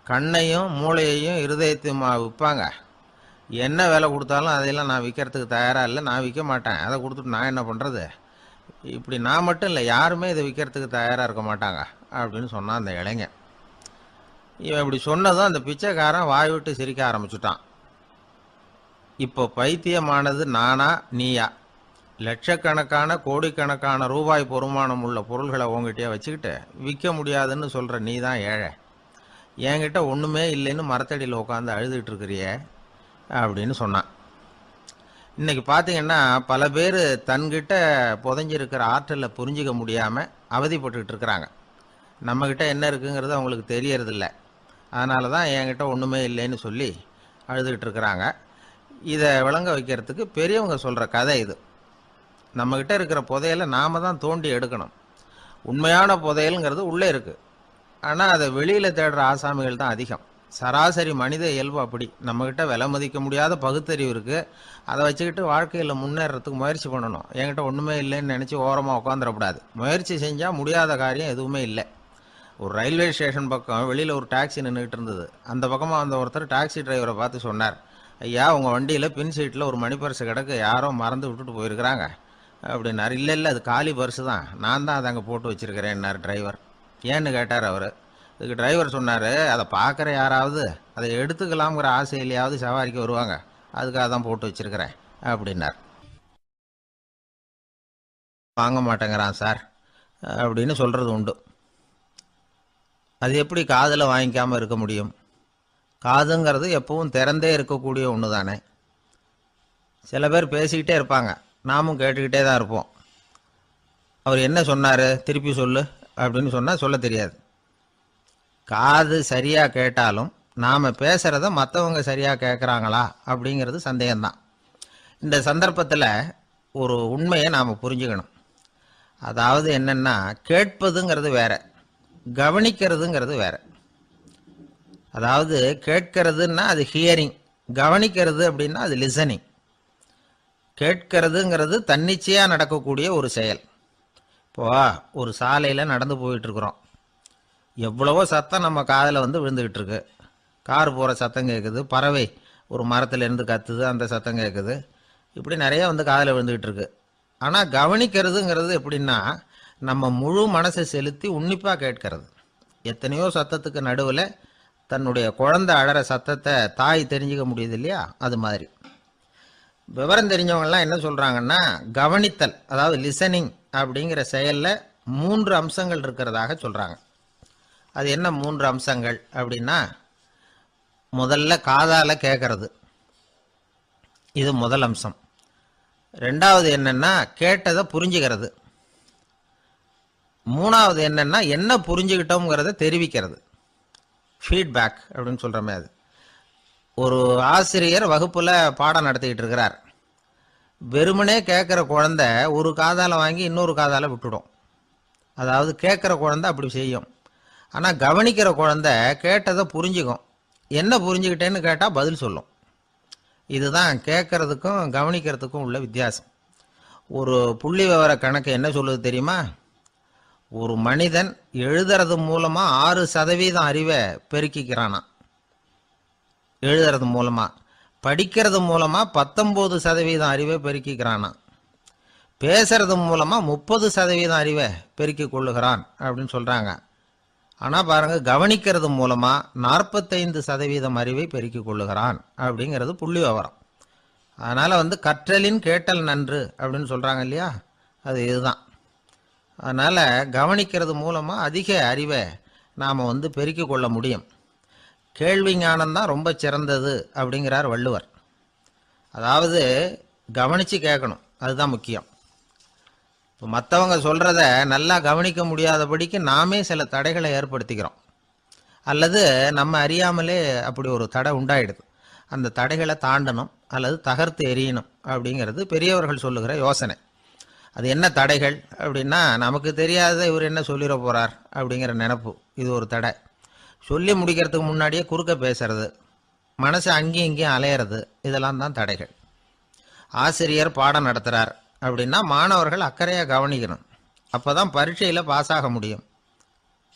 கண்ணையும் மூளையையும் இருதயத்தையுமா விற்பாங்க, என்ன விலை கொடுத்தாலும் அதையெல்லாம் நான் விற்கிறதுக்கு தயாராக இல்லை, நான் விற்க மாட்டேன், அதை கொடுத்துட்டு நான் என்ன பண்ணுறது. இப்படி நான் மட்டும் இல்லை, யாருமே இதை விற்கிறதுக்கு தயாராக இருக்க மாட்டாங்க அப்படின்னு சொன்னான் அந்த இளைஞன். இவன் இப்படி சொன்னதும் அந்த பிச்சைக்காரன் வாய் விட்டு சிரிக்க ஆரம்பிச்சுட்டான். இப்போ பைத்தியமானது நானா நீயா, லட்சக்கணக்கான கோடிக்கணக்கான ரூபாய் பொறுமானம் உள்ள பொருள்களை உங்ககிட்டயே வச்சுக்கிட்டு விற்க முடியாதுன்னு சொல்கிற நீ தான் ஏழை, என்கிட்ட ஒன்றுமே இல்லைன்னு மரத்தடியில் உட்காந்து அழுதுகிட்டு இருக்கிறியே அப்படின்னு சொன்னான். இன்றைக்கி பார்த்தீங்கன்னா பல பேர் தன்கிட்ட புதைஞ்சிருக்கிற ஆற்றலை புரிஞ்சிக்க முடியாமல் அவதிப்பட்டுக்கிட்டு இருக்கிறாங்க. நம்மக்கிட்ட என்ன இருக்குங்கிறது அவங்களுக்கு தெரியறதில்ல. அதனால தான் என்கிட்ட ஒன்றுமே இல்லைன்னு சொல்லி அழுதுகிட்டு இருக்கிறாங்க. இதை விளங்க வைக்கிறதுக்கு பெரியவங்க சொல்கிற கதை இது. நம்மக்கிட்ட இருக்கிற புதையலை நாம் தான் தோண்டி எடுக்கணும். உண்மையான புதையலுங்கிறது உள்ளே இருக்குது, ஆனால் அதை வெளியில் தேடுற ஆசாமிகள் தான் அதிகம். சராசரி மனித இயல்பு அப்படி. நம்மக்கிட்ட விலை மதிக்க முடியாத பகுத்தறிவு இருக்குது, அதை வச்சுக்கிட்டு வாழ்க்கையில் முன்னேறத்துக்கு முயற்சி பண்ணணும். என்கிட்ட ஒன்றுமே இல்லைன்னு நினச்சி ஓரமாக உட்காந்துடக்கூடாது. முயற்சி செஞ்சால் முடியாத காரியம் எதுவுமே இல்லை. ஒரு ரயில்வே ஸ்டேஷன் பக்கம் வெளியில் ஒரு டாக்ஸி நின்றுக்கிட்டு இருந்தது. அந்த பக்கமாக வந்த ஒருத்தர் டாக்ஸி டிரைவரை பார்த்து சொன்னார், ஐயா, உங்கள் வண்டியில் பின் சீட்டில் ஒரு மணி பர்ஸு கிடக்கு, யாரோ மறந்து விட்டுட்டு போயிருக்கிறாங்க அப்படின்னாரு. இல்லை இல்லை, அது காலி பர்ஸு தான், நான் தான் அதை அங்கே போட்டு வச்சுருக்கிறேன்னார் டிரைவர். ஏன்னு கேட்டார் அவர். இதுக்கு டிரைவர் சொன்னார், அதை பார்க்குற யாராவது அதை எடுத்துக்கலாம்ங்கிற ஆசையிலையாவது சவாரிக்கு வருவாங்க, அதுக்காக தான் போட்டு வச்சுருக்கிறேன் அப்படின்னார். வாங்க மாட்டேங்கிறான் சார் அப்படின்னு சொல்கிறது உண்டு. அது எப்படி காதில் வாங்கிக்காமல் இருக்க முடியும்? காதுங்கிறது எப்பவும் திறந்தே இருக்கக்கூடிய ஒன்று தானே. சில பேர் பேசிக்கிட்டே இருப்பாங்க, நாமும் கேட்டுக்கிட்டே தான் இருப்போம். அவர் என்ன சொன்னார் திருப்பி சொல்லு அப்படின்னு சொன்னால் சொல்ல தெரியாது. காது சரியாக கேட்டாலும் நாம் பேசுகிறத மற்றவங்க சரியாக கேட்குறாங்களா அப்படிங்கிறது சந்தேகம்தான். இந்த சந்தர்ப்பத்தில் ஒரு உண்மையை நாம் புரிஞ்சுக்கணும். அதாவது என்னென்னா, கேட்பதுங்கிறது வேற, கவனிக்கிறதுங்கிறது வேற. அதாவது கேட்கறதுன்னா அது ஹியரிங், கவனிக்கிறது அப்படின்னா அது லிசனிங். கேட்கறதுங்கிறது தன்னிச்சையாக நடக்கக்கூடிய ஒரு செயல். இப்போ ஒரு சாலையில் நடந்து போயிட்டுருக்குறோம், எவ்வளவோ சத்தம் நம்ம காதில் விழுந்துக்கிட்டு இருக்கு. கார் போகிற சத்தம் கேட்குது, பறவை ஒரு மரத்துலேருந்து கத்துது, அந்த சத்தம் கேட்குது. இப்படி நிறைய காதில் விழுந்துக்கிட்டு இருக்கு. ஆனால் கவனிக்கிறதுங்கிறது எப்படின்னா, நம்ம முழு மனசை செலுத்தி உன்னிப்பாக கேட்கறது. எத்தனையோ சத்தத்துக்கு நடுவில் தன்னுடைய குழந்தை அழற சத்தத்தை தாய் தெரிஞ்சுக்க முடியுது இல்லையா, அது மாதிரி. விவரம் தெரிஞ்சவங்கெல்லாம் என்ன சொல்கிறாங்கன்னா, கவனித்தல் அதாவது லிசனிங் அப்படிங்கிற செயலில் 3 அம்சங்கள் இருக்கிறதாக சொல்கிறாங்க. அது என்ன 3 அம்சங்கள் அப்படின்னா, முதல்ல காதால் கேட்கறது, இது முதல் அம்சம். ரெண்டாவது என்னன்னா கேட்டதை புரிஞ்சுக்கிறது. மூணாவது என்னன்னா என்ன புரிஞ்சுக்கிட்டோங்கிறத தெரிவிக்கிறது, ஃபீட்பேக் அப்படின்னு சொல்கிறோமே அது. ஒரு ஆசிரியர் வகுப்பில் பாடம் நடத்திக்கிட்டு இருக்கிறார். வெறுமனே கேட்குற குழந்தை ஒரு காதால் வாங்கி இன்னொரு காதால் விட்டுடும். அதாவது கேட்குற குழந்தை அப்படி செய்யும். ஆனால் கவனிக்கிற குழந்தை கேட்டதை புரிஞ்சுக்கும். என்ன புரிஞ்சுக்கிட்டேன்னு கேட்டால் பதில் சொல்லும். இதுதான் கேட்கறதுக்கும் கவனிக்கிறதுக்கும் உள்ள வித்தியாசம். ஒரு புள்ளி விவர கணக்கு என்ன சொல்லுது தெரியுமா? ஒரு மனிதன் எழுதுறது மூலமாக 6% அறிவை பெருக்கிக்கிறானா, எழுதுறது மூலமாக. படிக்கிறது மூலமாக 19% அறிவை பெருக்கிக்கிறானா. பேசுறது மூலமாக 30% அறிவை பெருக்கி கொள்ளுகிறான் அப்படின்னு சொல்கிறாங்க. ஆனால் பாருங்கள், கவனிக்கிறது மூலமாக 45% அறிவை பெருக்கிக் கொள்ளுகிறான் அப்படிங்கிறது புள்ளி விவரம். அதனால் கற்றலின் கேட்டல் நன்று அப்படின்னு சொல்கிறாங்க இல்லையா, அது இதுதான். அதனால் கவனிக்கிறது மூலமாக அதிக அறிவை நாம் பெருக்கிக் கொள்ள முடியும். கேள்வி ஞானம்தான் ரொம்ப சிறந்தது அப்படிங்கிறார் வள்ளுவர். அதாவது கவனித்து கேட்கணும், அதுதான் முக்கியம். இப்போ மற்றவங்க சொல்கிறத நல்லா கவனிக்க முடியாதபடிக்கு நாமே சில தடைகளை ஏற்படுத்திக்கிறோம், அல்லது நம்ம அறியாமலே அப்படி ஒரு தடை உண்டாயிடுது. அந்த தடைகளை தாண்டணும் அல்லது தகர்த்து எறியணும் அப்படிங்கிறது பெரியவர்கள் சொல்லுகிற யோசனை. அது என்ன தடைகள் அப்படின்னா, நமக்கு தெரியாத இவர் என்ன சொல்லிட போகிறார் அப்படிங்கிற நினப்பு, இது ஒரு தடை. சொல்லி முடிக்கிறதுக்கு முன்னாடியே குறுக்க பேசுறது, மனசை அங்கேயும் இங்கேயும் அலையிறது, இதெல்லாம் தான் தடைகள். ஆசிரியர் பாடம் நடத்துகிறார் அப்படின்னா மாணவர்கள் அக்கறையாக கவனிக்கணும், அப்போ தான் பரீட்சையில் பாஸ் ஆக முடியும்.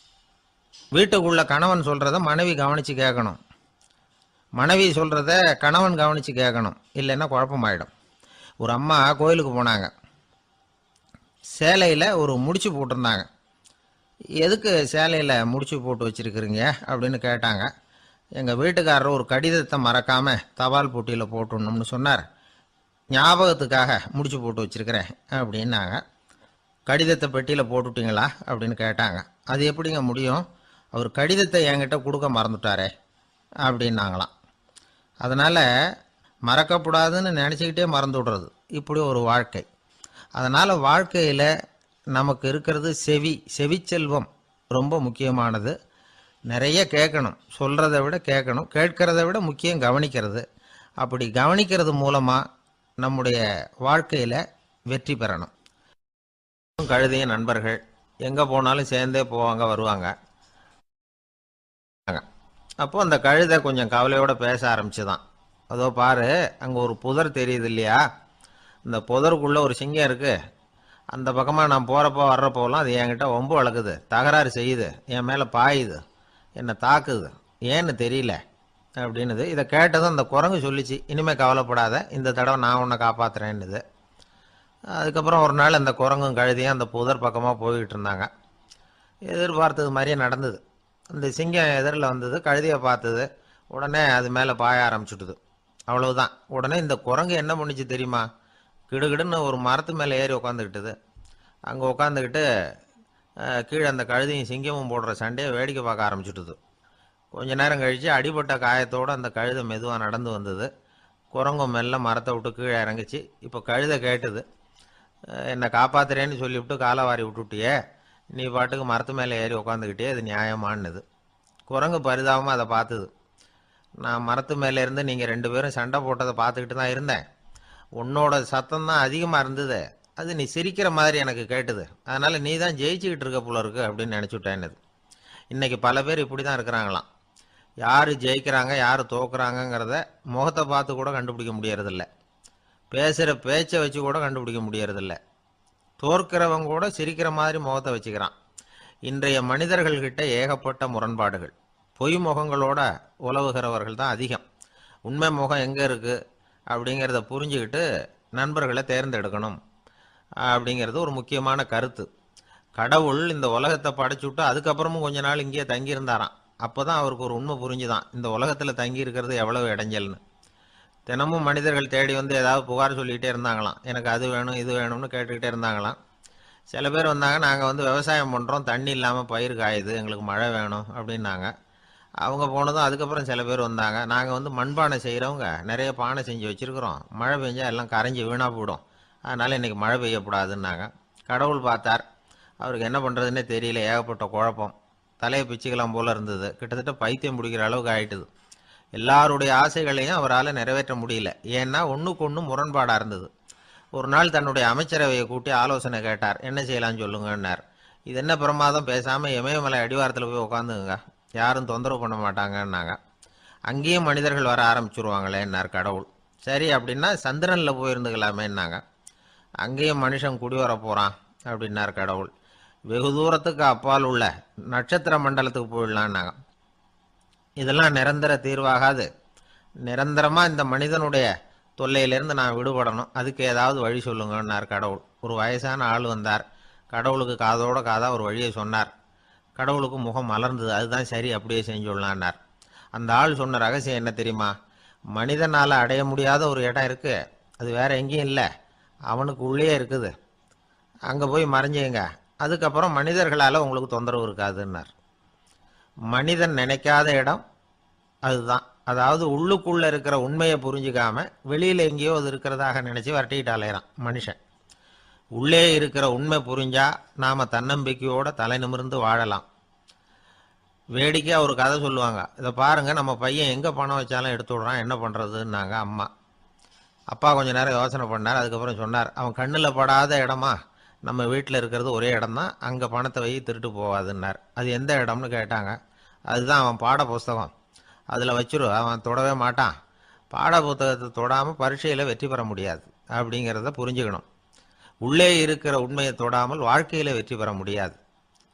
வீட்டுக்குள்ள கணவன் சொல்கிறத மனைவி கவனித்து கேட்கணும், மனைவி சொல்கிறத கணவன் கவனித்து கேட்கணும், இல்லைன்னா குழப்பமாயிடும். ஒரு அம்மா கோயிலுக்கு போனாங்க, சேலையில் ஒரு முடிச்சு போட்டிருந்தாங்க. எதுக்கு சேலையில் முடிச்சு போட்டு வச்சுருக்குறீங்க அப்படின்னு கேட்டாங்க. எங்கள் வீட்டுக்காரர் ஒரு கடிதத்தை மறக்காமல் தபால் போட்டியில் போட்டுடணும்னு சொன்னார், ஞாபகத்துக்காக முடிச்சு போட்டு வச்சுருக்கிறேன் அப்படின்னாங்க. கடிதத்தை பெட்டியில் போட்டுட்டிங்களா அப்படின்னு கேட்டாங்க. அது எப்படிங்க முடியும், அவர் கடிதத்தை என்கிட்ட கொடுக்க மறந்துட்டாரே அப்படின்னாங்களாம். அதனால் மறக்கப்படாதுன்னு நினச்சிக்கிட்டே மறந்து விடுறது, இப்படி ஒரு வாழ்க்கை. அதனால் வாழ்க்கையில் நமக்கு இருக்கிறது செவிச்செல்வம் ரொம்ப முக்கியமானது. நிறைய கேட்கணும், சொல்கிறத விட கேட்கணும், கேட்கறத விட முக்கியம் கவனிக்கிறது. அப்படி கவனிக்கிறது மூலமாக நம்முடைய வாழ்க்கையில் வெற்றி பெறணும். கழுதைய நண்பர்கள் எங்கே போனாலும் சேர்ந்தே போவாங்க வருவாங்க. அப்போ அந்த கழுதை கொஞ்சம் கவலையோடு பேச ஆரம்பிச்சுதான். அதோ பாரு, அங்கே ஒரு புதர் தெரியுது இல்லையா, இந்த புதருக்குள்ளே ஒரு சிங்கம் இருக்குது, அந்த பக்கமாக நான் போகிறப்போ வர்றப்போலாம் அது என்கிட்ட வம்பு வளர்க்குது, தகராறு செய்யுது, என் மேலே பாயுது, என்னை தாக்குது, ஏன்னு தெரியல அப்படின்னுது. இதை கேட்டதும் அந்த குரங்கு சொல்லிச்சு, இனிமேல் கவலைப்படாத, இந்த தடவை நான் உன்னை காப்பாற்றுறேன்னுது. அதுக்கப்புறம் ஒரு நாள் அந்த குரங்கும் கழுதியும் அந்த புதர் பக்கமாக போய்கிட்டு இருந்தாங்க. எதிர்பார்த்தது மாதிரியே நடந்தது. அந்த சிங்கம் எதிரில் வந்தது, கழுதியை பார்த்தது, உடனே அது மேலே பாய ஆரம்பிச்சுட்டுது. அவ்வளவுதான். உடனே இந்த குரங்கு என்ன பண்ணிச்சு தெரியுமா, கிடுகிடுன்னு ஒரு மரத்து மேலே ஏறி உட்காந்துக்கிட்டுது. அங்கே உட்காந்துக்கிட்டு கீழே அந்த கழுதியும் சிங்கமும் போடுற சண்டையை வேடிக்கை பார்க்க ஆரம்பிச்சுட்டுது. கொஞ்ச நேரம் கழித்து அடிபட்ட காயத்தோடு அந்த கழுதை மெதுவாக நடந்து வந்தது. குரங்கும் மெல்ல மரத்தை விட்டு கீழே இறங்கிச்சு. இப்போ கழுதை கேட்டுது, என்னை காப்பாத்துறேன்னு சொல்லிவிட்டு காலை வாரி விட்டுட்டியே, நீ பாட்டுக்கு மரத்து மேலே ஏறி உக்காந்துக்கிட்டே, அது நியாயமானது. குரங்கு பரிதாபமாக அதை பார்த்துது. நான் மரத்து மேலே இருந்து நீங்கள் 2 பேரும் சண்டை போட்டதை பார்த்துக்கிட்டு தான் இருந்தேன். உன்னோட சத்தம் தான் அதிகமாக இருந்தது, அது நீ சிரிக்கிற மாதிரி எனக்கு கேட்டுது. அதனால் நீ தான் ஜெயிச்சுக்கிட்டு இருக்க போல இருக்கு அப்படின்னு நினச்சிவிட்டேன்னுது. இன்றைக்கி பல பேர் இப்படி தான் இருக்கிறாங்களாம். யார் ஜெயிக்கிறாங்க யார் தோக்குறாங்கங்கிறத முகத்தை பார்த்து கூட கண்டுபிடிக்க முடியறதில்ல. பேசுகிற பேச்சை வச்சு கூட கண்டுபிடிக்க முடியறதில்ல. தோற்கிறவங்க கூட சிரிக்கிற மாதிரி முகத்தை வச்சுக்கிறான். இன்றைய மனிதர்கள்கிட்ட ஏகப்பட்ட முரண்பாடுகள். பொய் முகங்களோட உலவுகிறவர்கள் தான் அதிகம். உண்மை முகம் எங்கே இருக்குது அப்படிங்கிறத புரிஞ்சுக்கிட்டு நண்பர்களை தேர்ந்தெடுக்கணும் அப்படிங்கிறது ஒரு முக்கியமான கருத்து. கடவுள் இந்த உலகத்தை படைச்சுட்டு அதுக்கப்புறமும் கொஞ்ச நாள் இங்கேயே தங்கியிருந்தாராம். அப்போ தான் அவருக்கு ஒரு உண்மை புரிஞ்சுதான், இந்த உலகத்தில் தங்கி இருக்கிறது எவ்வளவு இடைஞ்சல்னு. தினமும் மனிதர்கள் தேடி வந்து ஏதாவது புகார் சொல்லிக்கிட்டே இருந்தாங்களாம். எனக்கு அது வேணும் இது வேணும்னு கேட்டுக்கிட்டே இருந்தாங்களாம். சில பேர் வந்தாங்க, நாங்கள் வந்து விவசாயம் பண்ணுறோம், தண்ணி இல்லாமல் பயிர் காயுது, எங்களுக்கு மழை வேணும் அப்படின்னாங்க. அவங்க போனதும் அதுக்கப்புறம் சில பேர் வந்தாங்க, நாங்கள் வந்து மண்பானை செய்கிறவங்க, நிறைய பானை செஞ்சு வச்சுருக்குறோம், மழை பெஞ்சால் எல்லாம் கரைஞ்சி வீணாக போயிடும், அதனால் இன்றைக்கி மழை பெய்யக்கூடாதுன்னாங்க. கடவுள் பார்த்தார், அவருக்கு என்ன பண்ணுறதுன்னே தெரியல, ஏகப்பட்ட குழப்பம், தலையை பிச்சுக்கலாம் போல் இருந்தது, கிட்டத்தட்ட பைத்தியம் பிடிக்கிற அளவுக்கு ஆயிட்டுது. எல்லாருடைய ஆசைகளையும் அவரால் நிறைவேற்ற முடியல. ஏன்னா ஒன்றுக்கு ஒன்று முரண்பாடாக இருந்தது. ஒரு நாள் தன்னுடைய அமைச்சரவையை கூட்டி ஆலோசனை கேட்டார். என்ன செய்யலாம்னு சொல்லுங்கன்னார். இது என்ன பிரமாதம், பேசாமல் இமயமலை அடிவாரத்தில் போய் உட்காந்துங்க, யாரும் தொந்தரவு பண்ண மாட்டாங்கன்னாங்க. அங்கேயும் மனிதர்கள் வர ஆரம்பிச்சுருவாங்களேன்னார் கடவுள். சரி அப்படின்னா சந்திரனில் போயிருந்துக்கலாமேன்னாங்க. அங்கேயும் மனுஷன் குடி வர போகிறான் அப்படின்னார் கடவுள். வெகு தூரத்துக்கு அப்பால் உள்ள நட்சத்திர மண்டலத்துக்கு போயிடலான்னாங்க. இதெல்லாம் நிரந்தர தீர்வாகாது, நிரந்தரமாக இந்த மனிதனுடைய தொல்லையிலேருந்து நான் விடுபடணும், அதுக்கு ஏதாவது வழி சொல்லுங்கன்னார் கடவுள். ஒரு வயசான ஆள் வந்தார். கடவுளுக்கு காதோட காதாக ஒரு வழியை சொன்னார். கடவுளுக்கு முகம் மலர்ந்தது. அதுதான் சரி, அப்படியே செஞ்சுடலான்னார். அந்த ஆள் சொன்ன ரகசியம் என்ன தெரியுமா? மனிதனால் அடைய முடியாத ஒரு இடம் இருக்குது, அது வேற எங்கேயும் இல்லை, அவனுக்கு உள்ளே இருக்குது, அங்கே போய் மறைஞ்சிங்க, அதுக்கப்புறம் மனிதர்களால் உங்களுக்கு தொந்தரவு இருக்காதுன்னார். மனிதன் நினைக்காத இடம் அதுதான். அதாவது உள்ளுக்குள்ளே இருக்கிற உண்மையை புரிஞ்சுக்காம வெளியில் எங்கேயோ அது இருக்கிறதாக நினச்சி வரட்டிக்கிட்டு அலையிறான் மனுஷன். உள்ளே இருக்கிற உண்மை புரிஞ்சா நாம் தன்னம்பிக்கையோடு தலை நிமிர்ந்து வாழலாம். வேடிக்கையாக ஒரு கதை சொல்லுவாங்க, இதை பாருங்கள், நம்ம பையன் எங்கே பணம் வச்சாலும் எடுத்து விடுறான், என்ன பண்ணுறதுன்னாங்க அம்மா. அப்பா கொஞ்சம் நேரம் யோசனை பண்ணார். அதுக்கப்புறம் சொன்னார், அவன் கண்ணில் படாத இடமா, நம்ம வீட்டில் இருக்கிறது ஒரே இடம் தான், அங்கே பணத்தை வை திருட்டு போகாதுன்னார். அது எந்த இடம்னு கேட்டாங்க. அதுதான் அவன் பாட புஸ்தகம், அதில் வச்சிரு, அவன் தொடவே மாட்டான், பாட புத்தகத்தை தொடாமல் பரீட்சையில் வெற்றி பெற முடியாது அப்படிங்கிறத புரிஞ்சுக்கணும். உள்ளே இருக்கிற உண்மையை தொடாமல் வாழ்க்கையில் வெற்றி பெற முடியாது.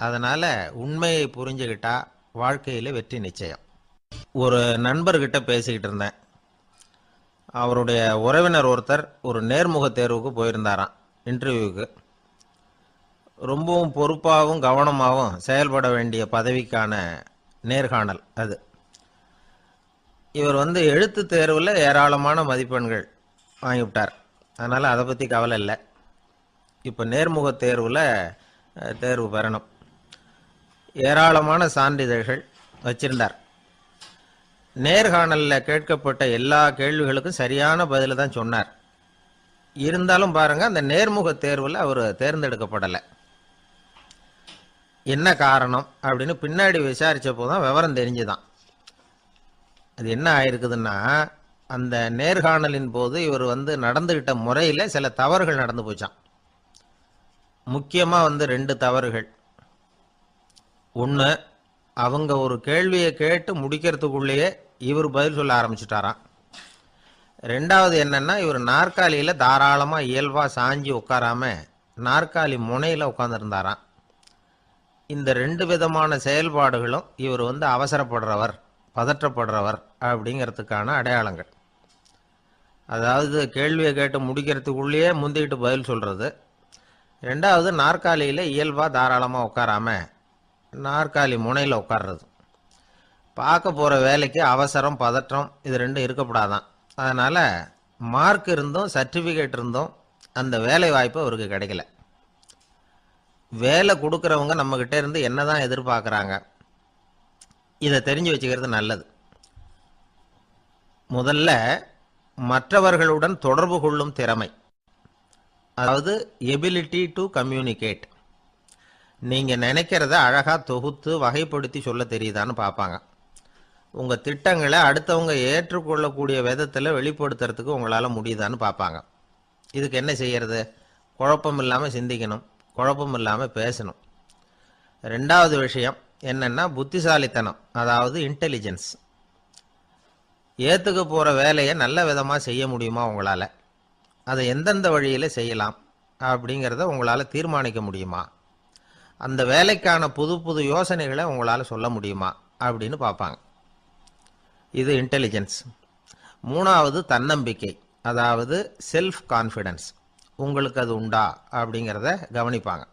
அதனால் உண்மையை புரிஞ்சுக்கிட்டா வாழ்க்கையில் வெற்றி நிச்சயம். ஒரு நண்பர்கிட்ட பேசிக்கிட்டு இருந்தேன். அவருடைய உறவினர் ஒருத்தர் ஒரு நேர்முக தேர்வுக்கு போயிருந்தாராம், இன்டர்வியூவுக்கு. ரொம்பவும் பொறுப்பாகவும் கவனமாகவும் செயல்பட வேண்டிய பதவிக்கான நேர்காணல் அது. இவர் வந்து எழுத்து தேர்வில் ஏராளமான மதிப்பெண்கள் வாங்கிவிட்டார், அதனால் அதை பற்றி கவலை இல்லை. இப்போ நேர்முக தேர்வில் தேர்வு பெறணும். ஏராளமான சான்றிதழ்கள் வச்சிருந்தார். நேர்காணலில் கேட்கப்பட்ட எல்லா கேள்விகளுக்கும் சரியான பதிலை தான் சொன்னார். இருந்தாலும் பாருங்கள், அந்த நேர்முக தேர்வில் அவர் தேர்ந்தெடுக்கப்படலை. என்ன காரணம் அப்படின்னு பின்னாடி விசாரித்தப்போ தான் விவரம் தெரிஞ்சுதான். அது என்ன ஆயிருக்குதுன்னா, அந்த நேர்காணலின் போது இவர் வந்து நடந்துக்கிட்ட முறையில் சில தவறுகள் நடந்து போச்சான். முக்கியமாக வந்து 2 தவறுகள். ஒன்று, அவங்க ஒரு கேள்வியை கேட்டு முடிக்கிறதுக்குள்ளேயே இவர் பதில் சொல்ல ஆரம்பிச்சுட்டாராம். 2வது என்னன்னா, இவர் நாற்காலியில் தாராளமாக இயல்பாக சாஞ்சி உட்காராம நாற்காலி முனையில் உட்காந்துருந்தாராம். இந்த 2 விதமான செயல்பாடுகளும் இவர் வந்து அவசரப்படுறவர், பதற்றப்படுறவர் அப்படிங்கிறதுக்கான அடையாளங்கள். அதாவது கேள்வியை கேட்டு முடிக்கிறதுக்குள்ளேயே முந்திக்கிட்டு பதில் சொல்கிறது. 2வது, நாற்காலியில் இயல்பாக தாராளமாக உட்காராம நாற்காலி முனையில் உட்கார்றது. பார்க்க போகிற வேலைக்கு அவசரம், பதற்றம் இது 2 இருக்கக்கூடாதான். அதனால் மார்க் இருந்தும் சர்டிஃபிகேட் இருந்தும் அந்த வேலை வாய்ப்பு அவருக்கு கிடைக்கல. வேலை கொடுக்குறவங்க நம்மக்கிட்ட இருந்து என்ன தான் எதிர்பார்க்குறாங்க, இதை தெரிஞ்சு வச்சுக்கிறது நல்லது. முதல்ல மற்றவர்களுடன் தொடர்பு கொள்ளும் திறமை, அதாவது எபிலிட்டி டு கம்யூனிகேட். நீங்கள் நினைக்கிறத அழகாக தொகுத்து வகைப்படுத்தி சொல்ல தெரியுதான்னு பார்ப்பாங்க. உங்கள் திட்டங்களை அடுத்தவங்க ஏற்றுக்கொள்ளக்கூடிய விதத்தில் வெளிப்படுத்துறதுக்கு உங்களால் முடியுதான்னு பார்ப்பாங்க. இதுக்கு என்ன செய்யறது? குழப்பம் இல்லாமல் சிந்திக்கணும், குழப்பம் இல்லாமல் பேசணும். ரெண்டாவது விஷயம் என்னென்னா புத்திசாலித்தனம், அதாவது இன்டெலிஜென்ஸ். ஏற்றுக்க போகிற வேலையை நல்ல விதமாக செய்ய முடியுமா உங்களால்? அதை எந்தெந்த வழியில் செய்யலாம் அப்படிங்கிறத உங்களால் தீர்மானிக்க முடியுமா? அந்த வேலைக்கான புது புது யோசனைகளை உங்களால் சொல்ல முடியுமா அப்படின்னு பார்ப்பாங்க. இது இன்டெலிஜென்ஸ். மூணாவது தன்னம்பிக்கை, அதாவது செல்ஃப் கான்ஃபிடென்ஸ். உங்களுக்கு அது உண்டா அப்படிங்கிறத கவனிப்பாங்க.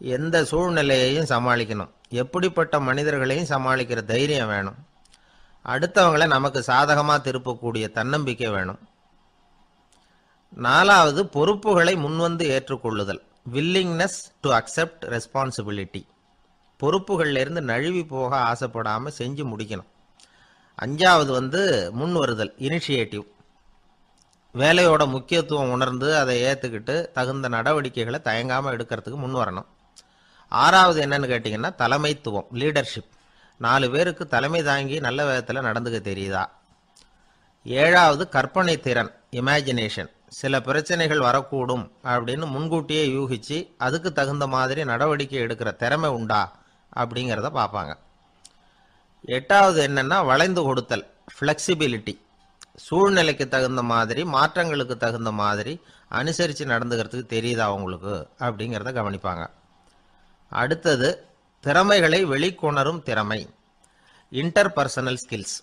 எந்த சூழ்நிலையையும் சமாளிக்கணும், எப்படிப்பட்ட மனிதர்களையும் சமாளிக்கிற தைரியம் வேணும், அடுத்தவங்களை நமக்கு சாதகமாக திருப்பக்கூடிய தன்னம்பிக்கை வேணும். நாலாவது பொறுப்புகளை முன்வந்து ஏற்றுக்கொள்ளுதல், வில்லிங்னஸ் டு அக்செப்ட் ரெஸ்பான்சிபிலிட்டி. பொறுப்புகள்லேருந்து நழுவி போக ஆசைப்படாமல் செஞ்சு முடிக்கணும். அஞ்சாவது முன் வருதல், இனிஷியேட்டிவ். வேலையோட முக்கியத்துவம் உணர்ந்து அதை ஏற்றுக்கிட்டு தகுந்த நடவடிக்கைகளை தயங்காமல் எடுக்கிறதுக்கு முன் வரணும். ஆறாவது என்னன்னு கேட்டிங்கன்னா தலைமைத்துவம், லீடர்ஷிப். 4 பேருக்கு தலைமை தாங்கி நல்ல விதத்தில் நடந்துக்க தெரியுதா? ஏழாவது கற்பனை திறன், இமேஜினேஷன். சில பிரச்சனைகள் வரக்கூடும் அப்படின்னு முன்கூட்டியே யூகிச்சு அதுக்கு தகுந்த மாதிரி நடவடிக்கை எடுக்கிற திறமை உண்டா அப்படிங்கிறத பார்ப்பாங்க. எட்டாவது என்னன்னா வளைந்து கொடுத்தல், ஃப்ளெக்சிபிலிட்டி. சூழ்நிலைக்கு தகுந்த மாதிரி, மாற்றங்களுக்கு தகுந்த மாதிரி அனுசரித்து நடந்துக்கிறதுக்கு தெரியுதா அவங்களுக்கு அப்படிங்கிறத கவனிப்பாங்க. அடுத்தது திறமைகளை வெளிக்கொணரும் திறமை, இன்டர்பர்சனல் ஸ்கில்ஸ்.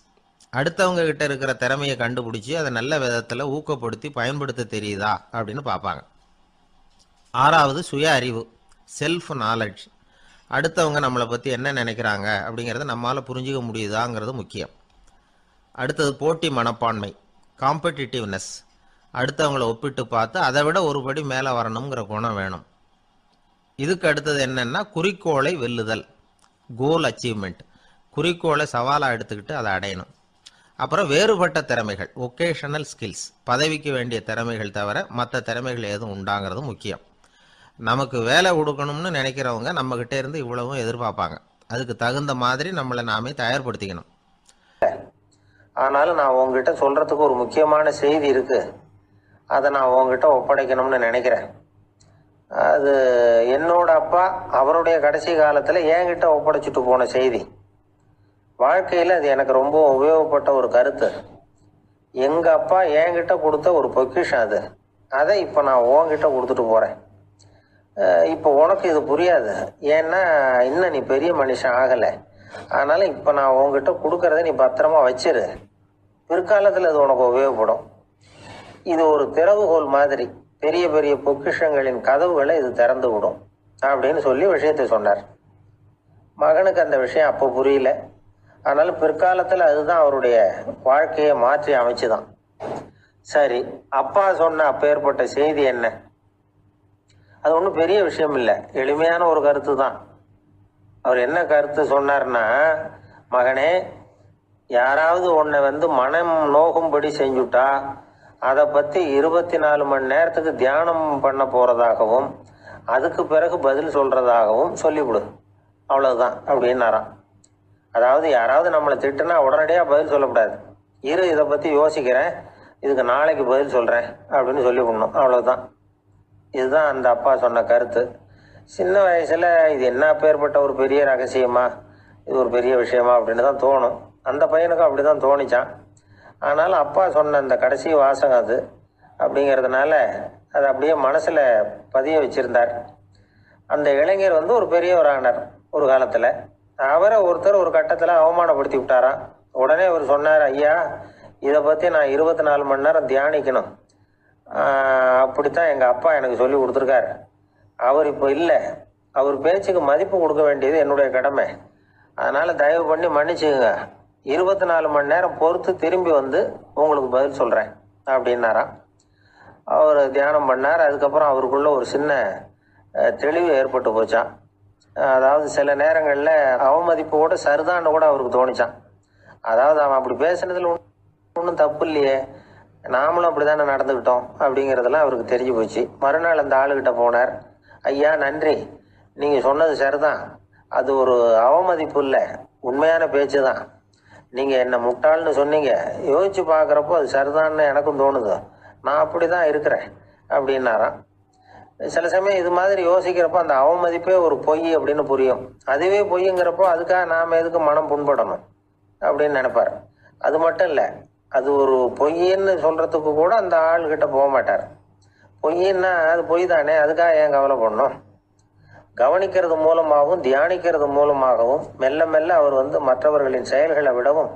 அடுத்தவங்க கிட்ட இருக்கிற திறமையை கண்டுபிடிச்சி அதை நல்ல விதத்தில் ஊக்கப்படுத்தி பயன்படுத்த தெரியுதா அப்படின்னு பார்ப்பாங்க. ஆறாவது சுய அறிவு, செல்ஃப் நாலெட்ஜ். அடுத்தவங்க நம்மளை பற்றி என்ன நினைக்கிறாங்க அப்படிங்கிறத நம்மளால் புரிஞ்சிக்க முடியுதாங்கிறது முக்கியம். அடுத்தது போட்டி மனப்பான்மை, காம்படிட்டிவ்னஸ். அடுத்தவங்களை ஒப்பிட்டு பார்த்து அதை விட ஒரு படி மேலே வரணுங்கிற குணம் வேணும். இதுக்கு அடுத்தது என்னென்னா குறிக்கோளை வெல்லுதல், கோல் அச்சீவ்மெண்ட். குறிக்கோளை சவாலாக எடுத்துக்கிட்டு அதை அடையணும். அப்புறம் வேறுபட்ட திறமைகள், ஒகேஷனல் ஸ்கில்ஸ். பதவிக்கு வேண்டிய திறமைகள் தவிர மற்ற திறமைகள் எதுவும் உண்டாங்கிறது முக்கியம். நமக்கு வேலை கொடுக்கணும்னு நினைக்கிறவங்க நம்மக்கிட்ட இருந்து இவ்வளவும் எதிர்பார்ப்பாங்க. அதுக்கு தகுந்த மாதிரி நம்மளை நாமே தயார்படுத்திக்கணும். ஆனாலும் நான் உங்ககிட்ட சொல்கிறதுக்கு ஒரு முக்கியமான செய்தி இருக்குது, அதை நான் உங்ககிட்ட ஒப்படைக்கணும்னு நினைக்கிறேன். அது என்னோட அப்பா அவருடைய கடைசி காலத்தில் என்கிட்ட ஒப்படைச்சிட்டு போன செய்தி. வாழ்க்கையில் அது எனக்கு ரொம்ப உபயோகப்பட்ட ஒரு கருத்து. எங்கள் அப்பா என்கிட்ட கொடுத்த ஒரு பொக்கிஷம் அது. அதை இப்போ நான் உன்கிட்ட கொடுத்துட்டு போகிறேன். இப்போ உனக்கு இது புரியாது, ஏன்னா இன்னும் நீ பெரிய மனுஷன் ஆகலை. அதனால் இப்போ நான் உங்ககிட்ட கொடுக்கறத நீ பத்திரமா வச்சிரு. பிற்காலத்தில் அது உனக்கு உபயோகப்படும். இது ஒரு திறவுகோல் மாதிரி, பெரிய பெரிய பொக்கிஷங்களின் கதவுகளை இது திறந்து விடும் அப்படின்னு சொல்லி விஷயத்தை சொன்னார். மகனுக்கு அந்த விஷயம் அப்போ புரியல. அதனால பிற்காலத்தில் அதுதான் அவருடைய வாழ்க்கையை மாற்றி அமைச்சுதான். சரி, அப்பா சொன்ன அப்பேற்பட்ட செய்தி என்ன? அது ஒன்றும் பெரிய விஷயம் இல்லை, எளிமையான ஒரு கருத்து தான். அவர் என்ன கருத்து சொன்னார்னா, மகனே, யாராவது உன்னை மனம் நோகும்படி செஞ்சுட்டா அதை பற்றி 24 மணி நேரத்துக்கு தியானம் பண்ண போகிறதாகவும் அதுக்கு பிறகு பதில் சொல்கிறதாகவும் சொல்லிவிடு, அவ்வளோதான் அப்படின்னாராம். அதாவது யாராவது நம்மளை திட்டுனா உடனடியாக பதில் சொல்லக்கூடாது. இதை பற்றி யோசிக்கிறேன், இதுக்கு நாளைக்கு பதில் சொல்கிறேன் அப்படின்னு சொல்லிவிடணும், அவ்வளோதான். இதுதான் அந்த அப்பா சொன்ன கருத்து. சின்ன வயசில் இது என்ன பேர்பட்ட ஒரு பெரிய ரகசியமா, இது ஒரு பெரிய விஷயமா அப்படின்னு தான் தோணும். அந்த பையனுக்கும் அப்படி தான் தோணிச்சான். ஆனாலும் அப்பா சொன்ன அந்த கடைசி வாசகம் அது அப்படிங்கிறதுனால அதை அப்படியே மனசில் பதிய வச்சுருந்தார். அந்த இளைஞர் ஒரு பெரியவர் ஆனார் ஒரு காலத்தில். அவரை ஒருத்தர் ஒரு கட்டத்தில் அவமானப்படுத்தி விட்டாராம். உடனே அவர் சொன்னார், ஐயா, இதை பற்றி நான் 24 மணி நேரம் தியானிக்கணும், அப்படித்தான் எங்கள் அப்பா எனக்கு சொல்லி கொடுத்துருக்காரு. அவர் இப்போ இல்லை, அவர் பேச்சுக்கு மதிப்பு கொடுக்க வேண்டியது என்னுடைய கடமை. அதனால் தயவு பண்ணி மன்னிச்சுக்குங்க, 24 மணி நேரம் பொறுத்து திரும்பி உங்களுக்கு பதில் சொல்கிறேன் அப்படின்னாராம். அவர் தியானம் பண்ணார். அதுக்கப்புறம் அவருக்குள்ள ஒரு சின்ன தெளிவு ஏற்பட்டு போச்சான். அதாவது சில நேரங்களில் அவமதிப்போட சரிதான்னு கூட அவருக்கு தோணிச்சான். அதாவது அவன் அப்படி பேசுனதில் ஒன்றும் தப்பு இல்லையே, நாமளும் அப்படிதானே நடந்துக்கிட்டோம் அப்படிங்கிறதெல்லாம் அவருக்கு தெரிஞ்சு போச்சு. மறுநாள் அந்த ஆளுகிட்ட போனார். ஐயா நன்றி, நீங்கள் சொன்னது சரிதான், அது ஒரு அவமதிப்பு இல்லை, உண்மையான பேச்சு தான். நீங்கள் என்ன முட்டாள்னு சொன்னீங்க, யோசிச்சு பார்க்குறப்போ அது சரிதான்னு எனக்கும் தோணுது, நான் அப்படி தான் இருக்கிறேன் அப்படின்னாராம். சில சமயம் இது மாதிரி யோசிக்கிறப்போ அந்த அவமதிப்பே ஒரு பொய் அப்படின்னு புரியும். அதுவே பொய்ங்கிறப்போ அதுக்காக நாம் எதுக்கு மனம் புண்படணும் அப்படின்னு நினைப்பார். அது மட்டும் இல்லை, அது ஒரு பொய்ன்னு சொல்கிறதுக்கு கூட அந்த ஆள்கிட்ட போக மாட்டார். பொய்ன்னா அது பொய் தானே, அதுக்காக ஏன் கவலைப்படணும். கவனிக்கிறது மூலமாகவும் தியானிக்கிறது மூலமாகவும் மெல்ல மெல்ல அவர் மற்றவர்களின் செயல்களை விடவும்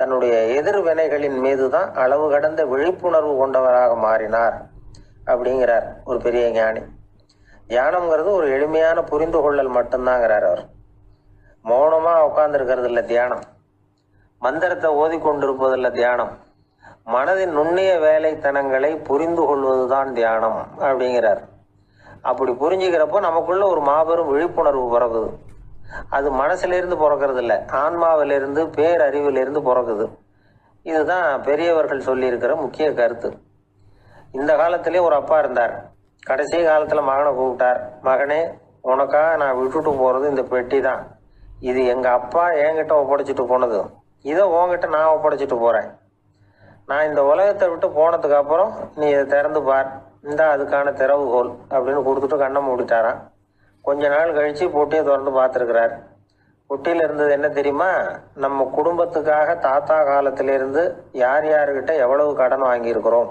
தன்னுடைய எதிர்வினைகளின் மீது தான் அளவு கடந்த விழிப்புணர்வு கொண்டவராக மாறினார் அப்படிங்கிறார் ஒரு பெரிய ஞானி. தியானம்ங்கிறது ஒரு எளிமையான புரிந்து கொள்ளல் மட்டும்தாங்கிறார் அவர். மௌனமா உட்கார்ந்துருக்கிறது இல்லை தியானம், மந்திரத்தை ஓதிக்கொண்டிருப்பதில்லை தியானம், மனதின் நுண்ணிய வேலைத்தனங்களை புரிந்து கொள்வதுதான் தியானம் அப்படிங்கிறார். அப்படி புரிஞ்சுக்கிறப்போ நமக்குள்ள ஒரு மாபெரும் விழிப்புணர்வு பிறகுது. அது மனசுலேருந்து பிறக்கிறது இல்லை, ஆன்மாவிலிருந்து பேரறிவிலிருந்து பிறகுது. இதுதான் பெரியவர்கள் சொல்லியிருக்கிற முக்கிய கருத்து. இந்த காலத்திலே ஒரு அப்பா இருந்தார். கடைசி காலத்தில் மகனை கூப்பிட்டார். மகனே, உனக்காக நான் விட்டுட்டு போகிறது இந்த பெட்டி தான், இது எங்கள் அப்பா என்கிட்ட ஒப்படைச்சிட்டு போனது, இதை உன்கிட்ட நான் ஒப்படைச்சிட்டு போகிறேன். நான் இந்த உலகத்தை விட்டு போனதுக்கு அப்புறம் நீ இதை திறந்து பார், இந்த அதுக்கான திறவுகோல் அப்படின்னு கொடுத்துட்டு கண்ணை மூடிட்டாரான். கொஞ்ச நாள் கழித்து பொட்டியை திறந்து பார்த்துருக்கிறார். பொட்டியில் இருந்தது என்ன தெரியுமா? நம்ம குடும்பத்துக்காக தாத்தா காலத்திலிருந்து யார் யாருக்கிட்ட எவ்வளவு கடன் வாங்கியிருக்கிறோம்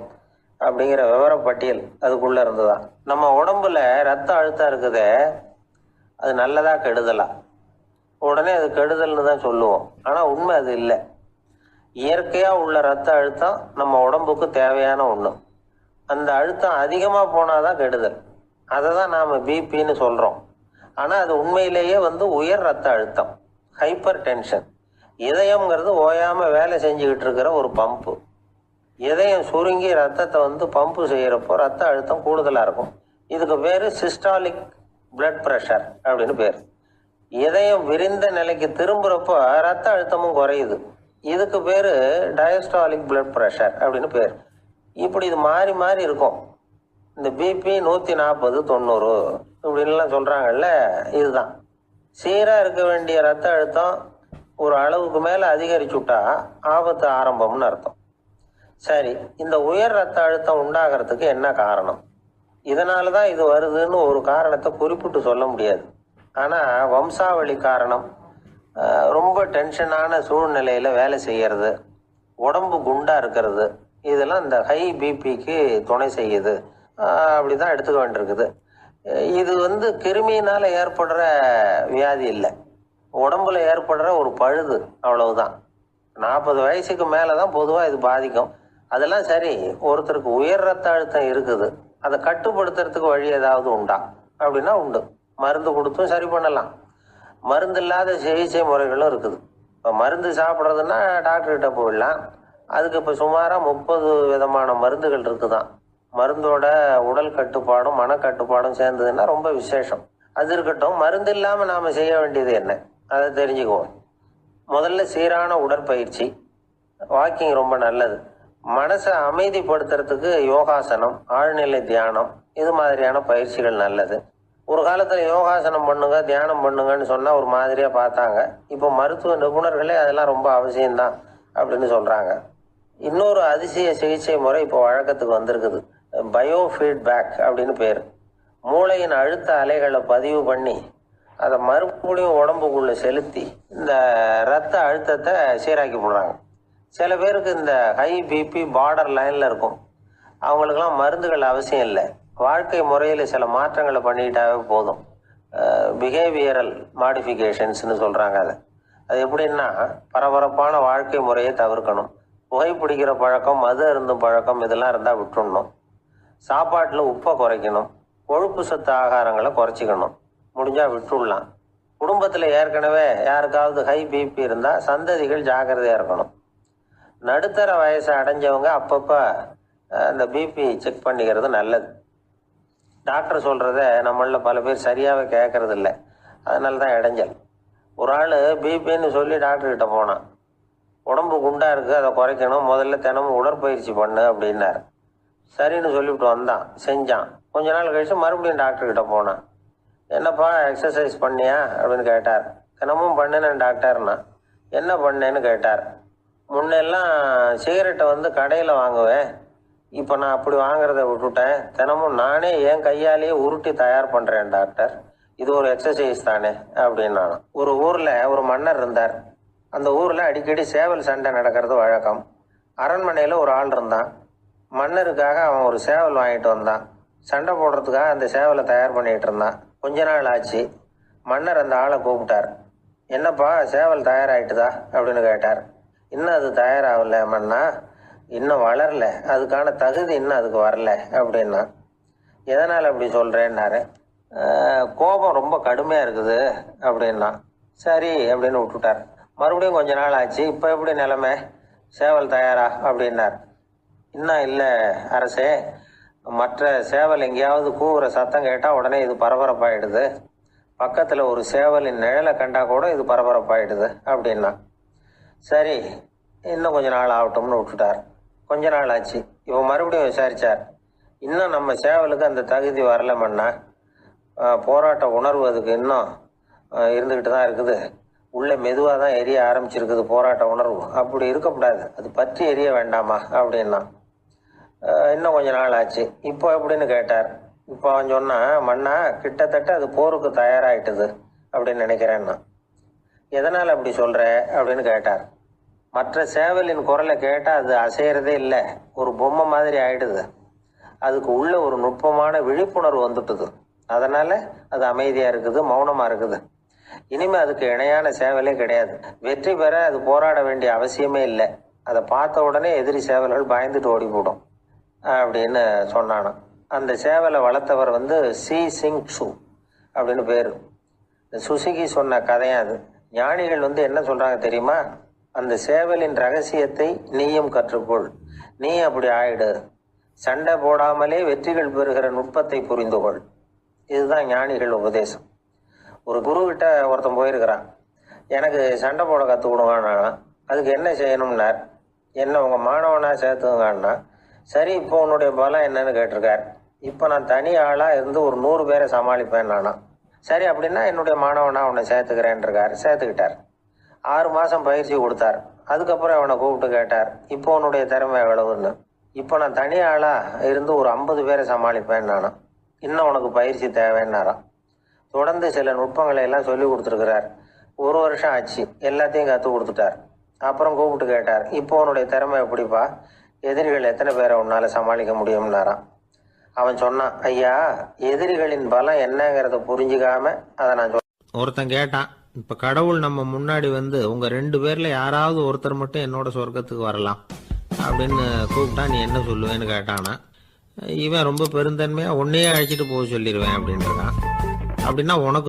அப்படிங்கிற விவரப்பட்டியல் அதுக்குள்ளே இருந்துதான். நம்ம உடம்புல ரத்த அழுத்தம் இருக்குதே, அது நல்லதா கெடுதலா? உடனே அது கெடுதல்னு தான் சொல்லுவோம். ஆனால் உண்மை அது இல்லை. இயற்கையாக உள்ள ரத்த அழுத்தம் நம்ம உடம்புக்கு தேவையான ஒன்று. அந்த அழுத்தம் அதிகமாக போனால் தான் கெடுதல். அதை தான் நாம் பிபின்னு சொல்கிறோம். ஆனால் அது உண்மையிலேயே உயர் ரத்த அழுத்தம், ஹைப்பர் டென்ஷன். இதயம்ங்கிறது ஓயாமல் வேலை செஞ்சுக்கிட்டு இருக்கிற ஒரு பம்பு. இதயம் சுருங்கி ரத்தத்தை பம்பு செய்கிறப்போ ரத்த அழுத்தம் கூடுதலாக இருக்கும். இதுக்கு பேர் சிஸ்டாலிக் பிளட் ப்ரெஷர் அப்படின்னு பேர். இதயம் விரிந்த நிலைக்கு திரும்புகிறப்போ ரத்த அழுத்தமும் குறையுது. இதுக்கு பேர் டயஸ்டாலிக் பிளட் ப்ரெஷர் அப்படின்னு பேர். இப்படி இது மாறி மாறி இருக்கும். இந்த பிபி 140 90 இப்படின்லாம் சொல்கிறாங்கல்ல, இதுதான். சீராக இருக்க வேண்டிய ரத்த அழுத்தம் ஒரு அளவுக்கு மேலே அதிகரிச்சுட்டா ஆபத்து ஆரம்பம்னு அர்த்தம். சரி, இந்த உயர் ரத்த அழுத்தம் உண்டாகிறதுக்கு என்ன காரணம்? இதனால தான் இது வருதுன்னு ஒரு காரணத்தை குறிப்பிட்டு சொல்ல முடியாது. ஆனால் வம்சாவளி காரணம், ரொம்ப டென்ஷனான சூழ்நிலையில் வேலை செய்கிறது, உடம்பு குண்டாக இருக்கிறது, இதெல்லாம் இந்த ஹை பிபிக்கு துணை செய்யுது. அப்படி தான் எடுத்துக்க வேண்டியிருக்குது. இது கிருமியினால் ஏற்படுற வியாதி இல்லை, உடம்புல ஏற்படுற ஒரு பழுது, அவ்வளவுதான். 40 வயசுக்கு மேலே தான் பொதுவாக இது பாதிக்கும். அதெல்லாம் சரி, ஒருத்தருக்கு உயர் ரத்த அழுத்தம் இருக்குது, அதை கட்டுப்படுத்துறதுக்கு வழி ஏதாவது உண்டா அப்படின்னா உண்டு. மருந்து கொடுத்தும் சரி பண்ணலாம். மருந்து இல்லாத சிகிச்சை முறைகளும் இருக்குது. இப்போ மருந்து சாப்பிட்றதுன்னா டாக்டர்கிட்ட போயிடலாம். அதுக்கு இப்போ சுமாராக 30 விதமான மருந்துகள் இருக்குதான். மருந்தோட உடல் கட்டுப்பாடும் மனக்கட்டுப்பாடும் சேர்ந்ததுன்னா ரொம்ப விசேஷம். அது இருக்கட்டும், மருந்து இல்லாமல் நாம் செய்ய வேண்டியது என்ன, அதை தெரிஞ்சுக்குவோம். முதல்ல சீரான உடற்பயிற்சி, வாக்கிங் ரொம்ப நல்லது. மனசை அமைதிப்படுத்துறதுக்கு யோகாசனம், ஆழ்நிலை தியானம், இது மாதிரியான பயிற்சிகள் நல்லது. ஒரு காலத்தில் யோகாசனம் பண்ணுங்க தியானம் பண்ணுங்கன்னு சொன்னால் ஒரு மாதிரியாக பார்த்தாங்க. இப்போ மருத்துவ நிபுணர்களே அதெல்லாம் ரொம்ப அவசியம்தான் அப்படின்னு சொல்கிறாங்க. இன்னொரு அதிசய சிகிச்சை முறை இப்போ வழக்கத்துக்கு வந்திருக்குது, பயோ ஃபீட்பேக் அப்படின்னு பேர். மூளையின் அழுத்த அலைகளை பதிவு பண்ணி அதை மறுபடியும் உடம்புக்குள்ளே செலுத்தி இந்த ரத்த அழுத்தத்தை சீராக்கி போடுறாங்க. சில பேருக்கு இந்த ஹை பிபி பார்டர் லைனில் இருக்கும். அவங்களுக்கெல்லாம் மருந்துகள் அவசியம் இல்லை, வாழ்க்கை முறையில் சில மாற்றங்களை பண்ணிக்கிட்டாவே போதும். பிஹேவியரல் மாடிஃபிகேஷன்ஸ்னு சொல்கிறாங்க. அது எப்படின்னா, பரபரப்பான வாழ்க்கை முறையை தவிர்க்கணும், புகைப்பிடிக்கிற பழக்கம், மது அருந்தும் பழக்கம், இதெல்லாம் இருந்தால் விட்டுடணும். சாப்பாட்டில் உப்பை குறைக்கணும், கொழுப்பு சத்து ஆகாரங்களை குறைச்சிக்கணும், முடிஞ்சால் விட்டுடலாம். குடும்பத்தில் ஏற்கனவே யாருக்காவது ஹை பிபி இருந்தால் சந்ததிகள் ஜாக்கிரதையாக இருக்கணும். நடுத்தர வயசை அடைஞ்சவங்க அப்பப்போ அந்த பிபி செக் பண்ணிக்கிறது நல்லது. டாக்டர் சொல்கிறத நம்மளில் பல பேர் சரியாகவே கேட்கறது இல்லை, அதனால தான் இடைஞ்சல். ஒரு ஆள் பிபின்னு சொல்லி டாக்டர்கிட்ட போனான். உடம்பு குண்டா இருக்கு, அதை குறைக்கணும், முதல்ல தினமும் உடற்பயிற்சி பண்ணு அப்படின்னார். சரின்னு சொல்லிவிட்டு வந்தான், செஞ்சான். கொஞ்ச நாள் கழிச்சு மறுபடியும் டாக்டர்கிட்ட போனான். என்னப்பா எக்ஸசைஸ் பண்ணியா அப்படின்னு கேட்டார். தினமும் பண்ணினேன் டாக்டர்னா. என்ன பண்ணேன்னு கேட்டார். முன்னெல்லாம் சிகரெட்டை வந்து கடையில் வாங்குவேன், இப்போ நான் அப்படி வாங்குறத விட்டுட்டேன், தினமும் நானே என் கையாலேயே உருட்டி தயார் பண்ணுறேன் டாக்டர், இது ஒரு எக்ஸசைஸ் தானே அப்படின்னா. ஒரு ஊரில் ஒரு மன்னர் இருந்தார். அந்த ஊரில் அடிக்கடி சேவல் சண்டை நடக்கிறது வழக்கம். அரண்மனையில் ஒரு ஆள் இருந்தான். மன்னருக்காக அவன் ஒரு சேவல் வாங்கிட்டு வந்தான். சண்டை போடுறதுக்காக அந்த சேவலை தயார் பண்ணிகிட்டு இருந்தான். கொஞ்ச நாள் ஆச்சு. மன்னர் அந்த ஆளை கூப்பிட்டார். என்னப்பா சேவல் தயாராகிட்டுதா அப்படின்னு கேட்டார். இன்னும் அது தயாராகல மன்னா, இன்னும் வளரல, அதுக்கான தகுதி இன்னும் அதுக்கு வரல அப்படின்னா. எதனால் அப்படி சொல்கிறேன்னாரு. கோபம் ரொம்ப கடுமையாக இருக்குது அப்படின்னா. சரி அப்படின்னு விட்டுட்டார். மறுபடியும் கொஞ்ச நாள் ஆச்சு. இப்போ எப்படி நிலைமை, சேவல் தயாரா அப்படின்னார். இன்னும் இல்லை அரசே, மற்ற சேவல் எங்கேயாவது கூவுற சத்தம் கேட்டால் உடனே இது பரபரப்பாயிடுது, பக்கத்தில் ஒரு சேவலின் நிழலை கண்டா கூட இது பரபரப்பாயிடுது அப்படின்னா. சரி இன்னும் கொஞ்ச நாள் ஆகட்டும்னு விட்டுட்டார். கொஞ்ச நாள் ஆச்சு. இப்போ மறுபடியும் விசாரித்தார். இன்னும் நம்ம சேவலுக்கு அந்த தகுதி வரலமன்னா, போராட்ட உணர்வு அதுக்கு இன்னும் இருந்துக்கிட்டு தான் இருக்குது, உள்ளே மெதுவாக தான் எரிய ஆரம்பிச்சிருக்குது போராட்ட உணர்வு, அப்படி இருக்கக்கூடாது, அது பற்றி எரிய வேண்டாமா அப்படின்னா. இன்னும் கொஞ்ச நாள் ஆச்சு. இப்போ எப்படின்னு கேட்டார். இப்போ அவன் சொன்னான், மன்னா கிட்டத்தட்ட அது போருக்கு தயாராகிட்டுது அப்படின்னு நினைக்கிறேன்னா. எதனால் அப்படி சொல்கிற அப்படின்னு கேட்டார். மற்ற சேவலின் குரலை கேட்டால் அது அசைகிறதே இல்லை, ஒரு பொம்மை மாதிரி ஆயிடுது, அதுக்கு உள்ள ஒரு நுட்பமான விழிப்புணர்வு வந்துட்டுது, அதனால் அது அமைதியாக இருக்குது, மௌனமாக இருக்குது. இனிமேல் அதுக்கு இணையான சேவலே கிடையாது, வெற்றி பெற அது போராட வேண்டிய அவசியமே இல்லை, அதை பார்த்த உடனே எதிரி சேவல்கள் பயந்துட்டு ஓடி போடும் அப்படின்னு சொன்னானான். அந்த சேவலை வளர்த்தவர் வந்து சி சிங் சு அப்படின்னு பேர். இந்த சுசுகி சொன்ன கதையும் அது. ஞானிகள் வந்து என்ன சொல்கிறாங்க தெரியுமா, அந்த சேவலின் ரகசியத்தை நீயும் கற்றுக்கொள், நீ அப்படி ஆயிடு, சண்டை போடாமலே வெற்றிகள் பெறுகிற நுட்பத்தை புரிந்து கொள். இதுதான் ஞானிகள் உபதேசம். ஒரு குருக்கிட்ட ஒருத்தன் போயிருக்கிறான். எனக்கு சண்டை போட கற்றுக் கொடுங்கண்ணா, அதுக்கு என்ன செய்யணும்னார். என்ன உங்கள் மாணவனாக சேர்த்துங்கண்ணா. சரி இப்போ உன்னுடைய பலம் என்னன்னு கேட்டிருக்கார். இப்போ நான் தனி ஆளாக இருந்து ஒரு 100 பேரை சமாளிப்பேன் நானா. சரி அப்படின்னா என்னுடைய மாணவனாக உன்னை சேர்த்துக்கிறேன்ருக்கார். சேர்த்துக்கிட்டார். 6 மாதம் பயிற்சி கொடுத்தார். அதுக்கப்புறம் அவனை கூப்பிட்டு கேட்டார், இப்போ உன்னுடைய திறமை எவ்வளவுன்னு. இப்போ நான் தனி ஆளாக இருந்து ஒரு 50 பேரை சமாளிப்பேன் நானா. இன்னும் உனக்கு பயிற்சி தேவைன்னாராம். தொடர்ந்து சில நுட்பங்களை எல்லாம் சொல்லி கொடுத்துருக்கிறார். 1 வருஷம் ஆச்சு. எல்லாத்தையும் கற்றுக் கொடுத்துட்டார். அப்புறம் கூப்பிட்டு கேட்டார், இப்போ உன்னுடைய திறமை எப்படிப்பா, எதிரிகள் எத்தனை பேரை உன்னால் சமாளிக்க முடியும்னாராம். அவன் சொன்னான், ஐயா எதிரிகளின் பலம் என்னங்கிறத புரிஞ்சுக்காம அதை நான் ஒருத்தன் கேட்டான், இப்ப கடவுள் நம்ம முன்னாடி வந்து உங்க 2 பேர்ல யாராவது ஒருத்தர் மட்டும் என்னோட சொர்க்கத்துக்கு வரலாம் அப்படின்னு கூப்பிட்டா நீ என்ன சொல்லுவேன்னு கேட்டானா. இவன் ரொம்ப பெருந்தன்மையா உன்னையே அழைச்சிட்டு போக சொல்லிடுவேன் அப்படின்றான். அப்படின்னா உனக்கு